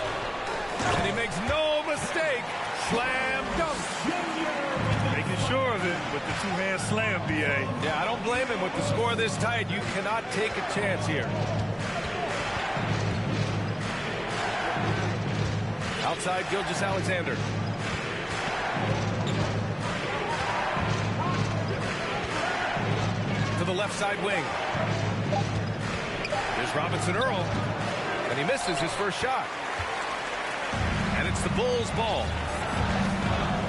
And he makes no mistake. Slam dunk. Making sure of it with the two-hand slam, B.A. Yeah, I don't blame him. With the score this tight, you cannot take a chance here. Outside Gilgeous-Alexander. To the left side wing. Here's Robinson Earl. And he misses his first shot. And it's the Bulls' ball.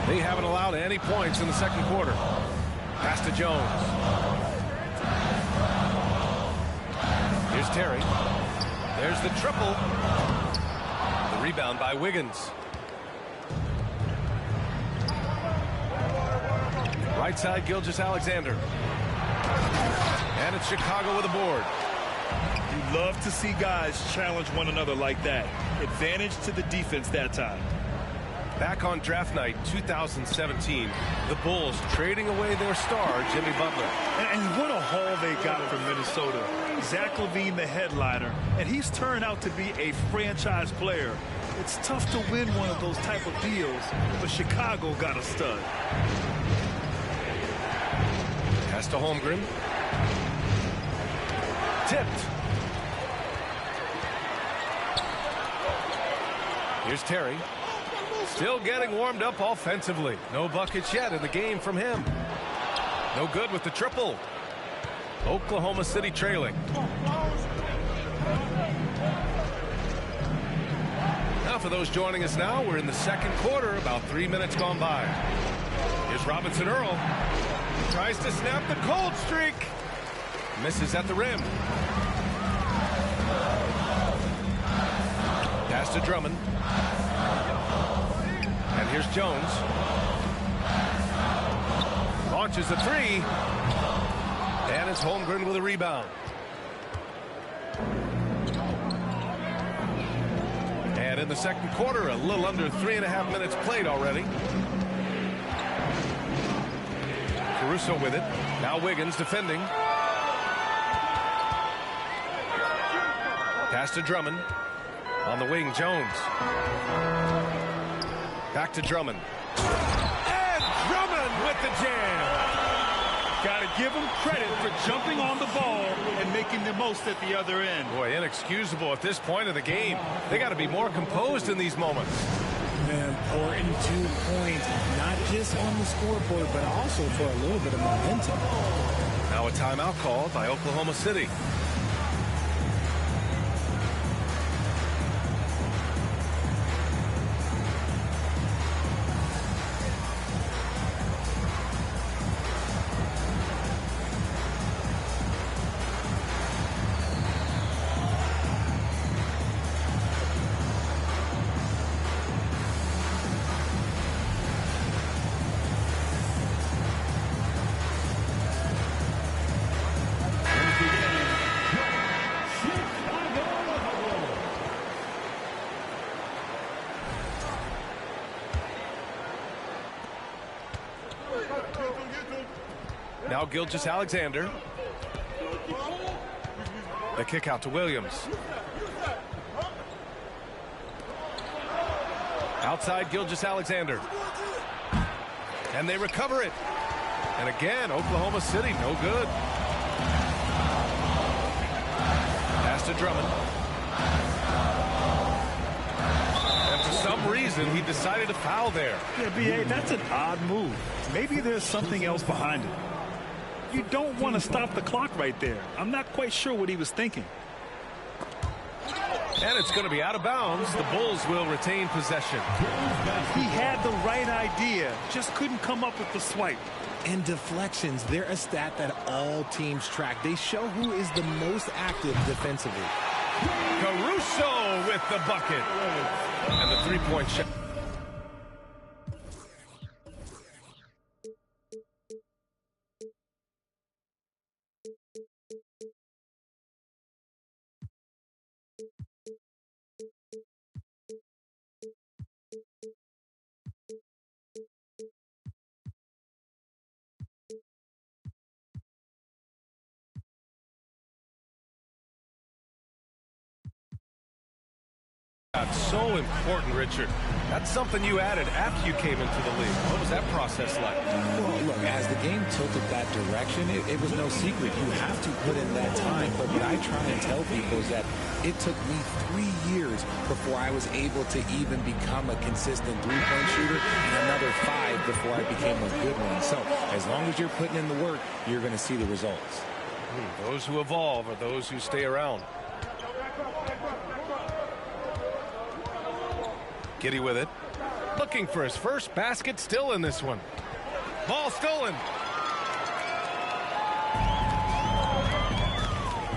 They haven't allowed any points in the second quarter. Pass to Jones. Here's Terry. There's the triple. The rebound by Wiggins. Right side, Gilgeous-Alexander. And it's Chicago with a board. You love to see guys challenge one another like that. Advantage to the defense that time. Back on draft night 2017, the Bulls trading away their star, Jimmy Butler. And what a haul they got from Minnesota. Zach LaVine, the headliner, and he's turned out to be a franchise player. It's tough to win one of those type of deals, but Chicago got a stud. Pass to Holmgren. Tipped. Here's Terry. Still getting warmed up offensively. No buckets yet in the game from him. No good with the triple. Oklahoma City trailing. Now for those joining us now, we're in the second quarter, about 3 minutes gone by. Here's Robinson Earl. Tries to snap the cold streak. Misses at the rim. Pass to Drummond. And here's Jones. Launches a three. And it's Holmgren with a rebound. And in the second quarter, a little under 3.5 minutes played already. Caruso with it. Now Wiggins defending. Pass to Drummond. On the wing, Jones. Back to Drummond. And Drummond with the jam. Got to give him credit for jumping on the ball and making the most at the other end. Boy, inexcusable at this point of the game. They got to be more composed in these moments. An important 2 points, not just on the scoreboard, but also for a little bit of momentum. Now a timeout called by Oklahoma City. Now Gilgeous-Alexander. The kick out to Williams. Outside Gilgeous-Alexander. And they recover it. And again, Oklahoma City, no good. Pass to Drummond. And for some reason, he decided to foul there. Yeah, B.A., that's an odd move. Maybe there's something else behind it. You don't want to stop the clock right there. I'm not quite sure what he was thinking. And it's going to be out of bounds. The Bulls will retain possession. He had the right idea, just couldn't come up with the swipe. And deflections, they're a stat that all teams track. They show who is the most active defensively. Caruso with with the bucket. And the three-point shot. So important, Richard. That's something you added after you came into the league. What was that process like? Well, look, as the game tilted that direction, it was no secret. You have to put in that time. But what I try and tell people is that it took me 3 years before I was able to even become a consistent three-point shooter, and another 5 before I became a good one. So as long as you're putting in the work, you're going to see the results. Those who evolve are those who stay around. Giddey with it. Looking for his first basket still in this one. Ball stolen.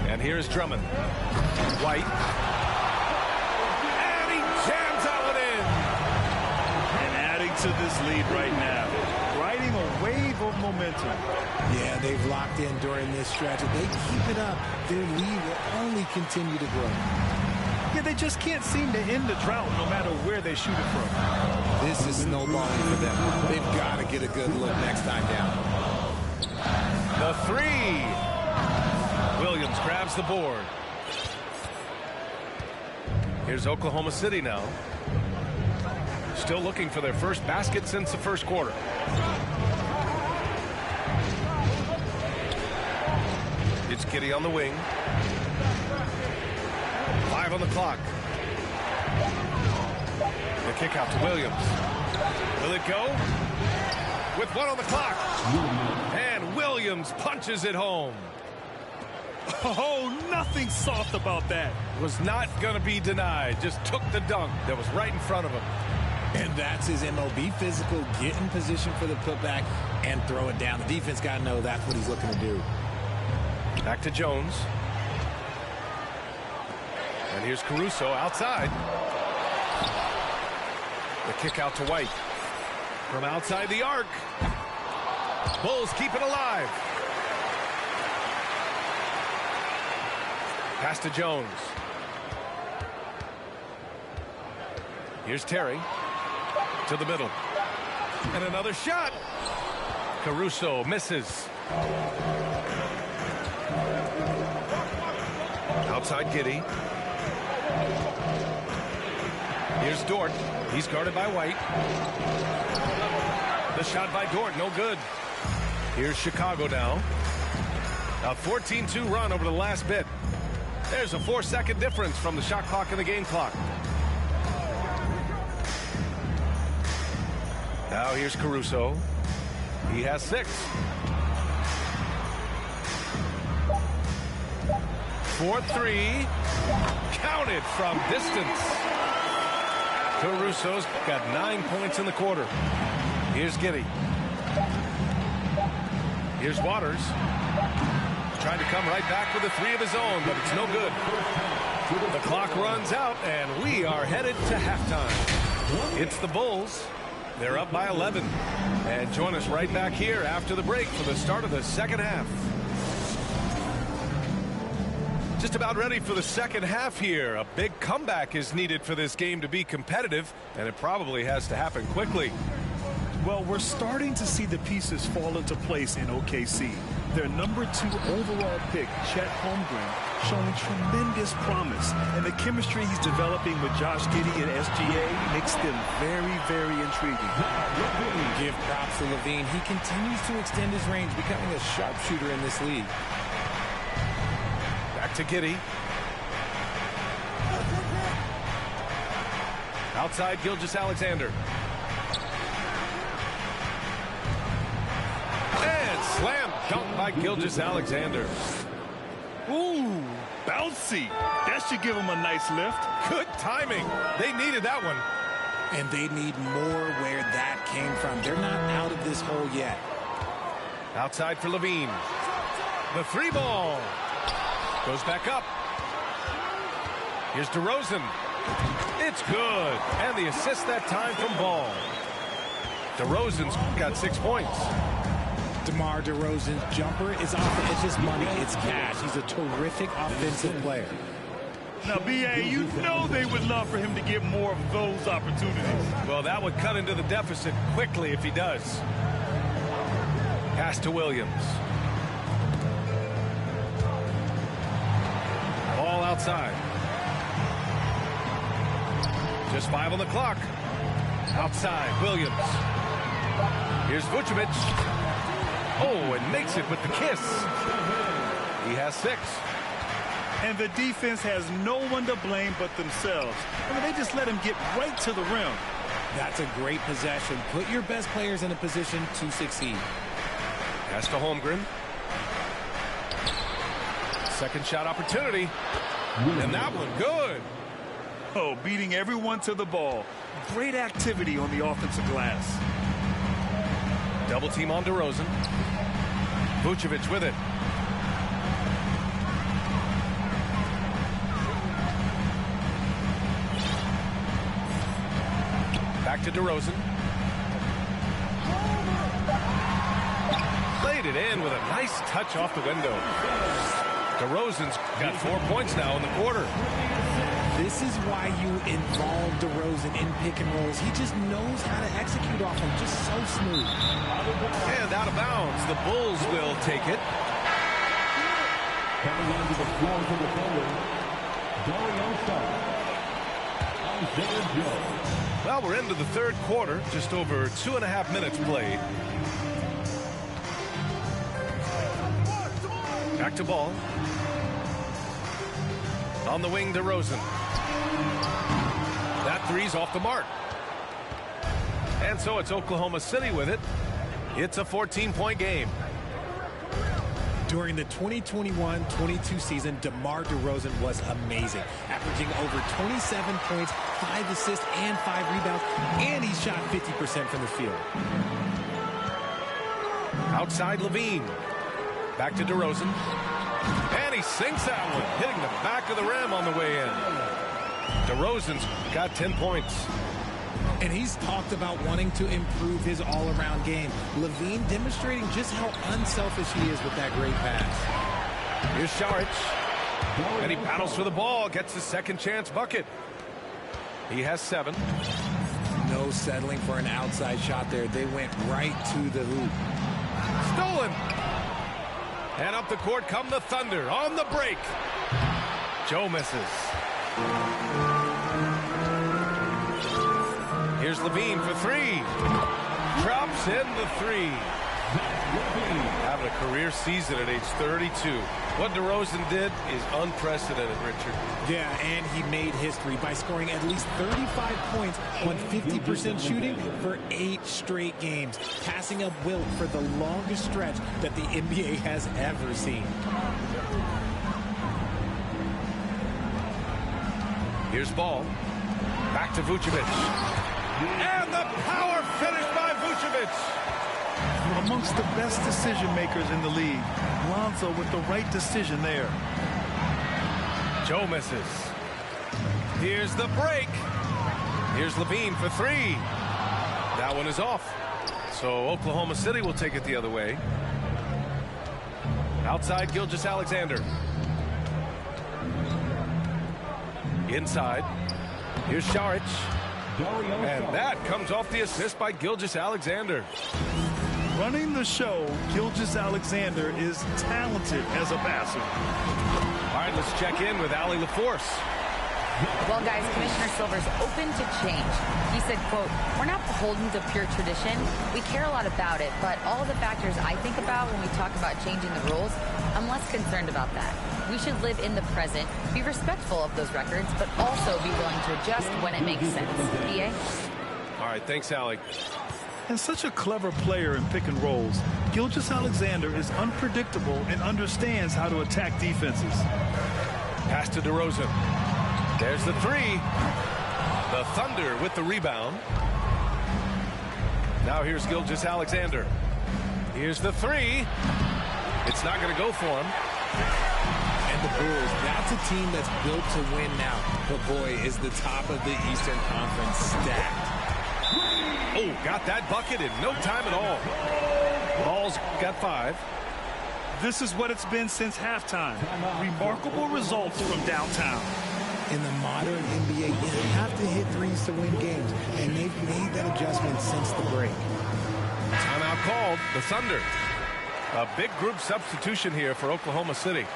And here's Drummond. White. And he jams that one in. And adding to this lead right now. Riding a wave of momentum. Yeah, they've locked in during this stretch. If they keep it up, their lead will only continue to grow. Yeah, they just can't seem to end the drought no matter where they shoot it from. This is snowballing for them. They've got to get a good look next time down. The three. Williams grabs the board. Here's Oklahoma City now. Still looking for their first basket since the first quarter. It's Giddey on the wing. 5 on the clock. The kick out to Williams. Will it go? With 1 on the clock. And Williams punches it home. Oh, nothing soft about that. Was not going to be denied. Just took the dunk that was right in front of him. And that's his MO. Be physical, get in position for the putback, and throw it down. The defense got to know that's what he's looking to do. Back to Jones. And here's Caruso outside. The kick out to White. From outside the arc. Bulls keep it alive. Pass to Jones. Here's Terry. To the middle. And another shot. Caruso misses. Outside Giddey. Here's Dort. He's guarded by White. The shot by Dort, no good. Here's Chicago now. A 14-2 run over the last bit. There's a 4-second difference from the shot clock and the game clock. Now here's Caruso. He has 6. 4-3. Counted from distance. Caruso's got 9 points in the quarter. Here's Giddey. Here's Waters. Trying to come right back with a 3 of his own, but it's no good. The clock runs out, and we are headed to halftime. It's the Bulls. They're up by 11. And join us right back here after the break for the start of the second half. Just about ready for the second half here. A big comeback is needed for this game to be competitive, and it probably has to happen quickly. Well, we're starting to see the pieces fall into place in OKC. Their number 2 overall pick, Chet Holmgren, showing tremendous promise. And the chemistry he's developing with Josh Giddey and SGA makes them very, very intriguing. Give props to LaVine. He continues to extend his range, becoming a sharpshooter in this league. Back to Giddey. Outside Gilgeous-Alexander. And slam dunk by Gilgeous-Alexander. Ooh, bouncy. That should give him a nice lift. Good timing. They needed that one. And they need more where that came from. They're not out of this hole yet. Outside for LaVine. The 3 ball. Goes back up. Here's DeRozan. It's good. And the assist that time from Ball. DeRozan's got 6 points. DeMar DeRozan's jumper is off. It's just money. It's cash. He's a terrific offensive player. Now, B.A., you know they would love for him to get more of those opportunities. Well, that would cut into the deficit quickly if he does. Pass to Williams. Ball outside. Just 5 on the clock. Outside, Williams. Here's Vucevic. Oh, and makes it with the kiss. He has 6. And the defense has no one to blame but themselves. I mean, they just let him get right to the rim. That's a great possession. Put your best players in a position to succeed. Pass to Holmgren. Second shot opportunity. And that one good. Oh, beating everyone to the ball. Great activity on the offensive glass. Double team on DeRozan. Vucevic with it. Back to DeRozan. Played it in with a nice touch off the window. DeRozan's got 4 points now in the quarter. This is why you involve DeRozan in pick and rolls. He just knows how to execute off them, just so smooth. And out of bounds, the Bulls will take it. Coming onto the floor for the forward, Dario Saric. Isaiah Joe. Well, we're into the third quarter, just over 2.5 minutes played. Back to Ball. On the wing, DeRozan. That three's off the mark. And so it's Oklahoma City with it. It's a 14-point game. During the 2021-22 season, DeMar DeRozan was amazing, averaging over 27 points, 5 assists, and 5 rebounds, and he shot 50% from the field. Outside Levine. Back to DeRozan. And he sinks that one, hitting the back of the rim on the way in. DeRozan's got 10 points. And he's talked about wanting to improve his all-around game. Levine demonstrating just how unselfish he is with that great pass. Here's Saric. And he battles for the ball, gets the second chance bucket. He has 7. No settling for an outside shot there. They went right to the hoop. Stolen. And up the court come the Thunder on the break. Joe misses. Here's Levine for 3. Drops in the 3. Having a career season at age 32. What DeRozan did is unprecedented, Richard. Yeah, and he made history by scoring at least 35 points on 50% shooting for 8 straight games, passing up Wilt for the longest stretch that the NBA has ever seen. Here's Ball. Back to Vucevic. And the power finish by Vucevic. Amongst the best decision makers in the league. Lonzo with the right decision there. Joe misses. Here's the break. Here's Levine for 3. That one is off. So Oklahoma City will take it the other way. Outside Gilgeous-Alexander. Inside. Here's Saric. And that comes off the assist by Gilgeous-Alexander. Running the show, Gilgeous-Alexander is talented as a passer. All right, let's check in with Allie LaForce. Well, guys, Commissioner Silver's open to change. He said, quote, "We're not beholden to pure tradition. We care a lot about it, but all the factors I think about when we talk about changing the rules, I'm less concerned about that. We should live in the present, be respectful of those records, but also be willing to adjust when it makes sense." PA? All right, thanks, Allie. And such a clever player in pick and rolls, Gilgeous-Alexander is unpredictable and understands how to attack defenses. Pass to DeRozan. There's the 3. The Thunder with the rebound. Now here's Gilgeous-Alexander. Here's the 3. It's not going to go for him. And the Bulls, that's a team that's built to win now. But boy, is the top of the Eastern Conference stacked. Oh, got that bucket in no time at all. Ball's got 5. This is what it's been since halftime. Remarkable results from downtown. In the modern NBA, you have to hit threes to win games, and they've made that adjustment since the break. Timeout called. The Thunder. A big group substitution here for Oklahoma City.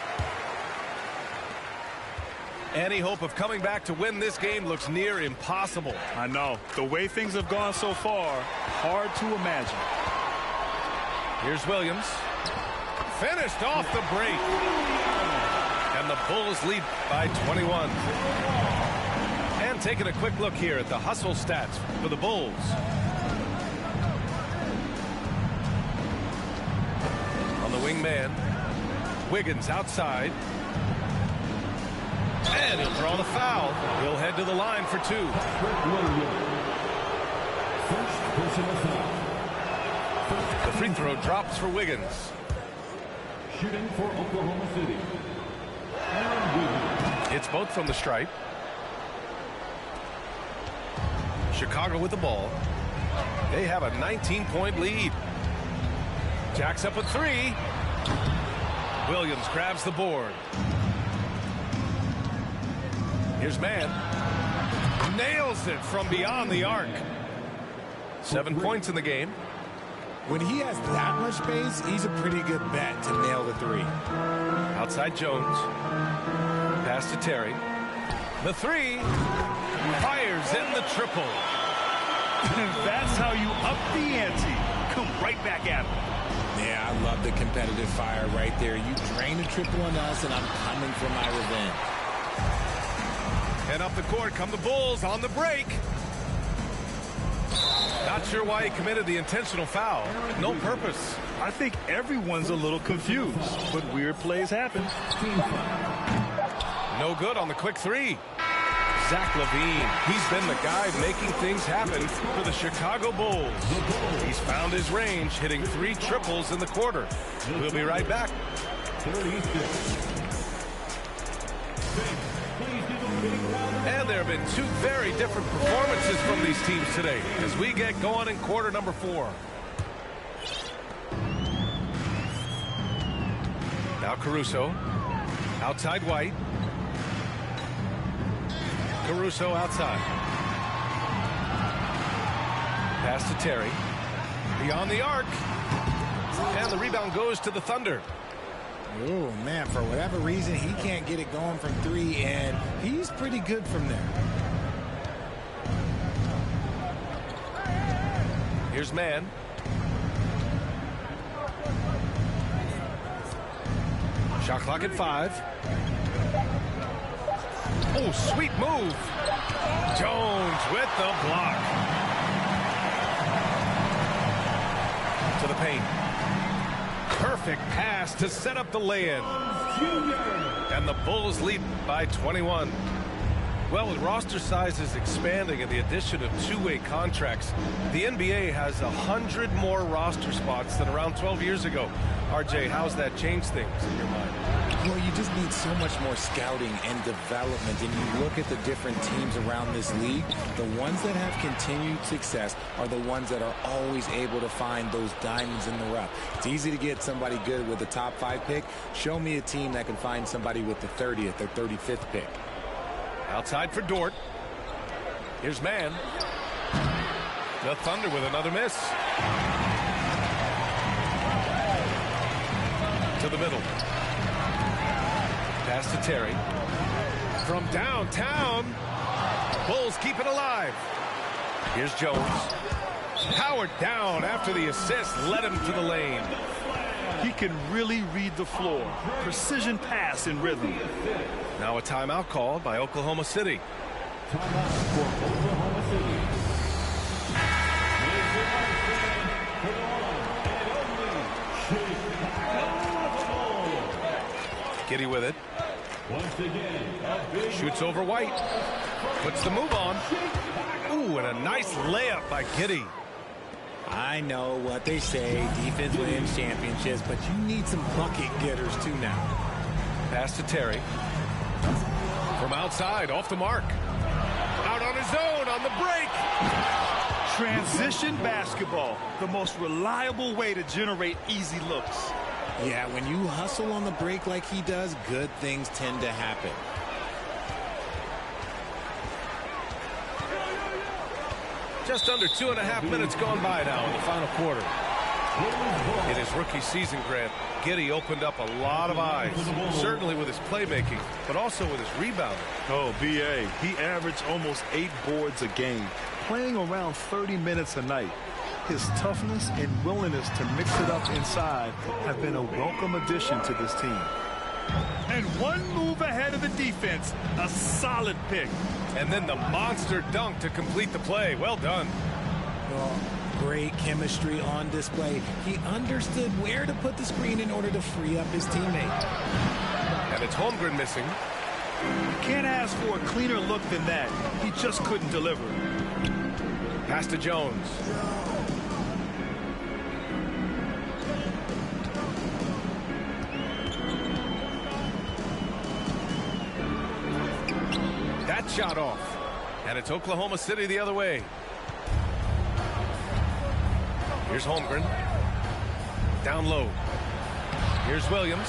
Any hope of coming back to win this game looks near impossible. I know. The way things have gone so far, hard to imagine. Here's Williams. Finished off the break. And the Bulls lead by 21. And taking a quick look here at the hustle stats for the Bulls. On the wingman, Wiggins outside. And he'll draw the foul. He'll head to the line for 2. The free throw drops for Wiggins. Shooting for Oklahoma City. It's both from the stripe. Chicago with the ball. They have a 19-point lead. Jacks up a 3. Williams grabs the board. Here's Mann. Nails it from beyond the arc. 7 points in the game. When he has that much space, he's a pretty good bet to nail the 3. Outside Jones. Pass to Terry. The 3. Fires in the triple. That's how you up the ante. Come right back at him. Yeah, I love the competitive fire right there. You drain a triple on us, and I'm coming for my revenge. And up the court come the Bulls on the break. Not sure why he committed the intentional foul. No purpose. I think everyone's a little confused, but weird plays happen. No good on the quick 3. Zach LaVine. He's been the guy making things happen for the Chicago Bulls. He's found his range, hitting 3 triples in the quarter. We'll be right back. And there have been 2 very different performances from these teams today as we get going in quarter number 4. Now Caruso. Outside White. Caruso outside. Pass to Terry. Beyond the arc. And the rebound goes to the Thunder. Oh, man, for whatever reason, he can't get it going from 3, and he's pretty good from there. Here's Mann. Shot clock at 5. Oh, sweet move. Jones with the block. To the paint. Perfect pass to set up the lay-in. And the Bulls lead by 21. Well, with roster sizes expanding and the addition of 2-way contracts, the NBA has 100 more roster spots than around 12 years ago. RJ, how's that changed things in your mind? Well, you just need so much more scouting and development. And you look at the different teams around this league, the ones that have continued success are the ones that are always able to find those diamonds in the rough. It's easy to get somebody good with the top 5 pick. Show me a team that can find somebody with the 30th or 35th pick. Outside for Dort. Here's Mann. The Thunder with another miss. To the middle. Pass to Terry. From downtown. Bulls keep it alive. Here's Jones. Powered down after the assist led him to the lane. He can really read the floor. Precision pass in rhythm. Now a timeout called by Oklahoma City. Timeout for Oklahoma City. Giddey with it. Once again, shoots over White. Puts the move on. Ooh, and a nice layup by Giddey. I know what they say, defense wins championships, but you need some bucket getters too now. Pass to Terry. From From outside, off the mark. Out on his own, on the break. Transition basketball, the most reliable way to generate easy looks. Yeah, when you hustle on the break like he does, good things tend to happen. Just under 2.5 minutes gone by now in the final quarter. In his rookie season, Grant, Giddey opened up a lot of eyes, certainly with his playmaking, but also with his rebounding. Oh, B.A., he averaged almost 8 boards a game, playing around 30 minutes a night. His toughness and willingness to mix it up inside have been a welcome addition to this team. And one move ahead of the defense, a solid pick. And then the monster dunk to complete the play. Well done. Well, great chemistry on display. He understood where to put the screen in order to free up his teammate. And it's Holmgren missing. Can't ask for a cleaner look than that. He just couldn't deliver. Pass to Jones. That shot off. And it's Oklahoma City the other way. Here's Holmgren. Down low. Here's Williams.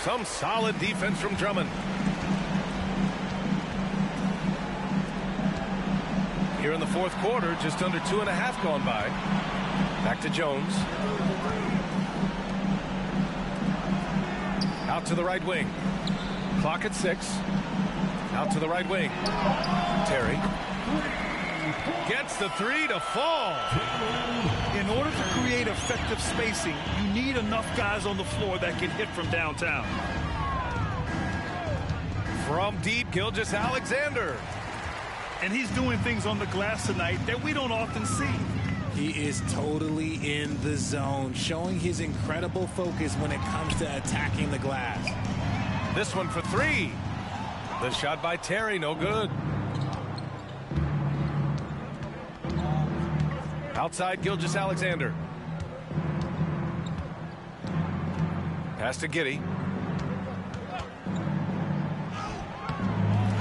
Some solid defense from Drummond. Here in the fourth quarter, just under 2.5 gone by. Back to Jones. Out to the right wing. Clock at 6. Out to the right wing. Terry gets the 3 to fall. In order to create effective spacing, you need enough guys on the floor that can hit from downtown. From deep, Gilgeous-Alexander. And he's doing things on the glass tonight that we don't often see. He is totally in the zone, showing his incredible focus when it comes to attacking the glass. This one for 3. The shot by Terry, no good. Outside, Gilgeous-Alexander. Pass to Giddey.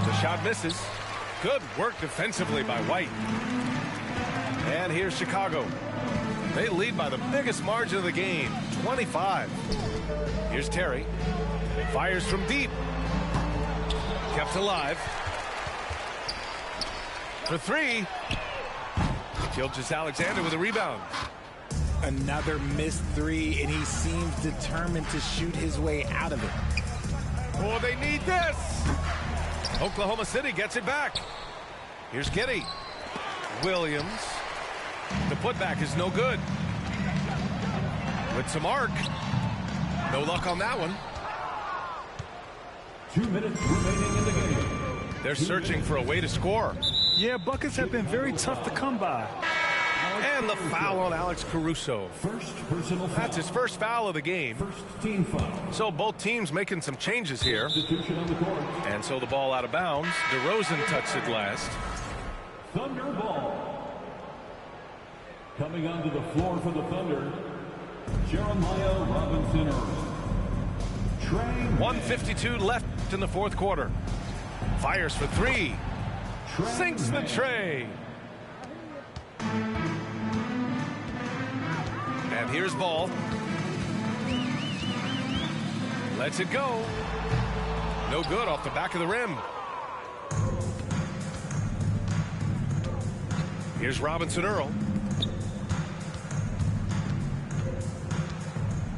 The shot misses. Good work defensively by White. And here's Chicago. They lead by the biggest margin of the game, 25. Here's Terry. Fires from deep. Kept alive. For 3. Gilgeous-Alexander with a rebound. Another missed 3, and he seems determined to shoot his way out of it. Oh, they need this. Oklahoma City gets it back. Here's Giddey. Williams. The putback is no good. With some arc. No luck on that one. 2 minutes remaining in the game. They're searching for a way to score. Yeah, buckets have been very tough to come by. And the foul on Alex Caruso. First personal foul. That's his first foul of the game. First team foul. So both teams making some changes here. Substitution on the court. And so the ball out of bounds. DeRozan touched it last. Thunder ball. Coming onto the floor for the Thunder, Jeremiah Robinson Earl. 1:52 left in the fourth quarter. Fires for 3. Sinks the tray. And here's Ball. Lets it go. No good off the back of the rim. Here's Robinson Earl.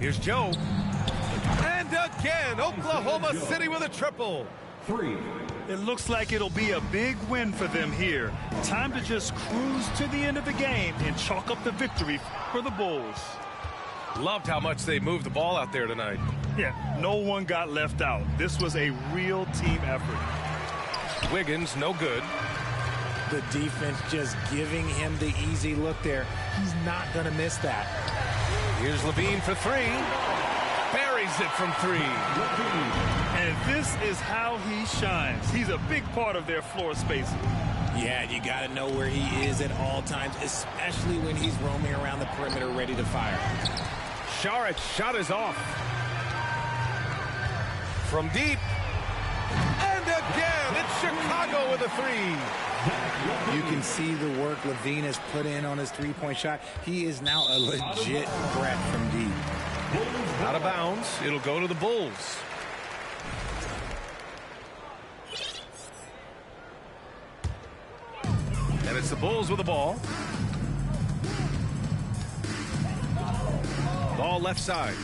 Here's Joe. And again, Oklahoma City with a triple. 3. It looks like it'll be a big win for them here. Time to just cruise to the end of the game and chalk up the victory for the Bulls. Loved how much they moved the ball out there tonight. Yeah, no one got left out. This was a real team effort. Wiggins, no good. The defense just giving him the easy look there. He's not going to miss that. Here's Levine for 3. Buries it from 3. And this is how he shines. He's a big part of their floor spacing. Yeah, you got to know where he is at all times, especially when he's roaming around the perimeter ready to fire. Sharic's shot is off. From deep. And Chicago with a three. You can see the work Levine has put in on his three-point shot. He is now a legit threat from deep. Out of bounds. It'll go to the Bulls. And it's the Bulls with the ball. Ball left side.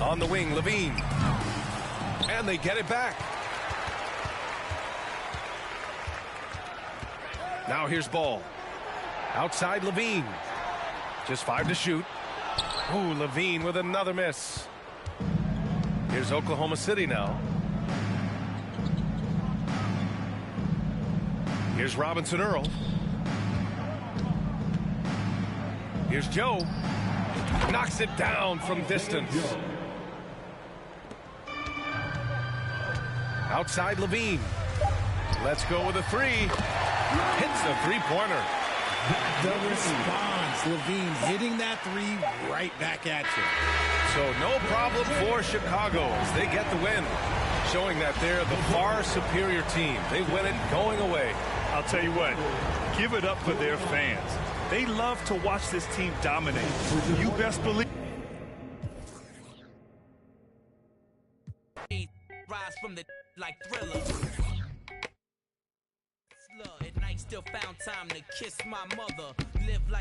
On the wing, Levine. And they get it back. Now here's Ball. Outside Levine. Just 5 to shoot. Ooh, Levine with another miss. Here's Oklahoma City now. Here's Robinson Earl. Here's Joe. Knocks it down from distance. Outside Levine. Let's go with a three. Hits the three-pointer. The response. Levine hitting that three right back at you. So no problem for Chicago as they get the win. Showing that they're the far superior team. They win it going away. I'll tell you what, give it up for their fans. They love to watch this team dominate. You best believe. Rise from the like Thriller. At night still found time to kiss my mother. Live like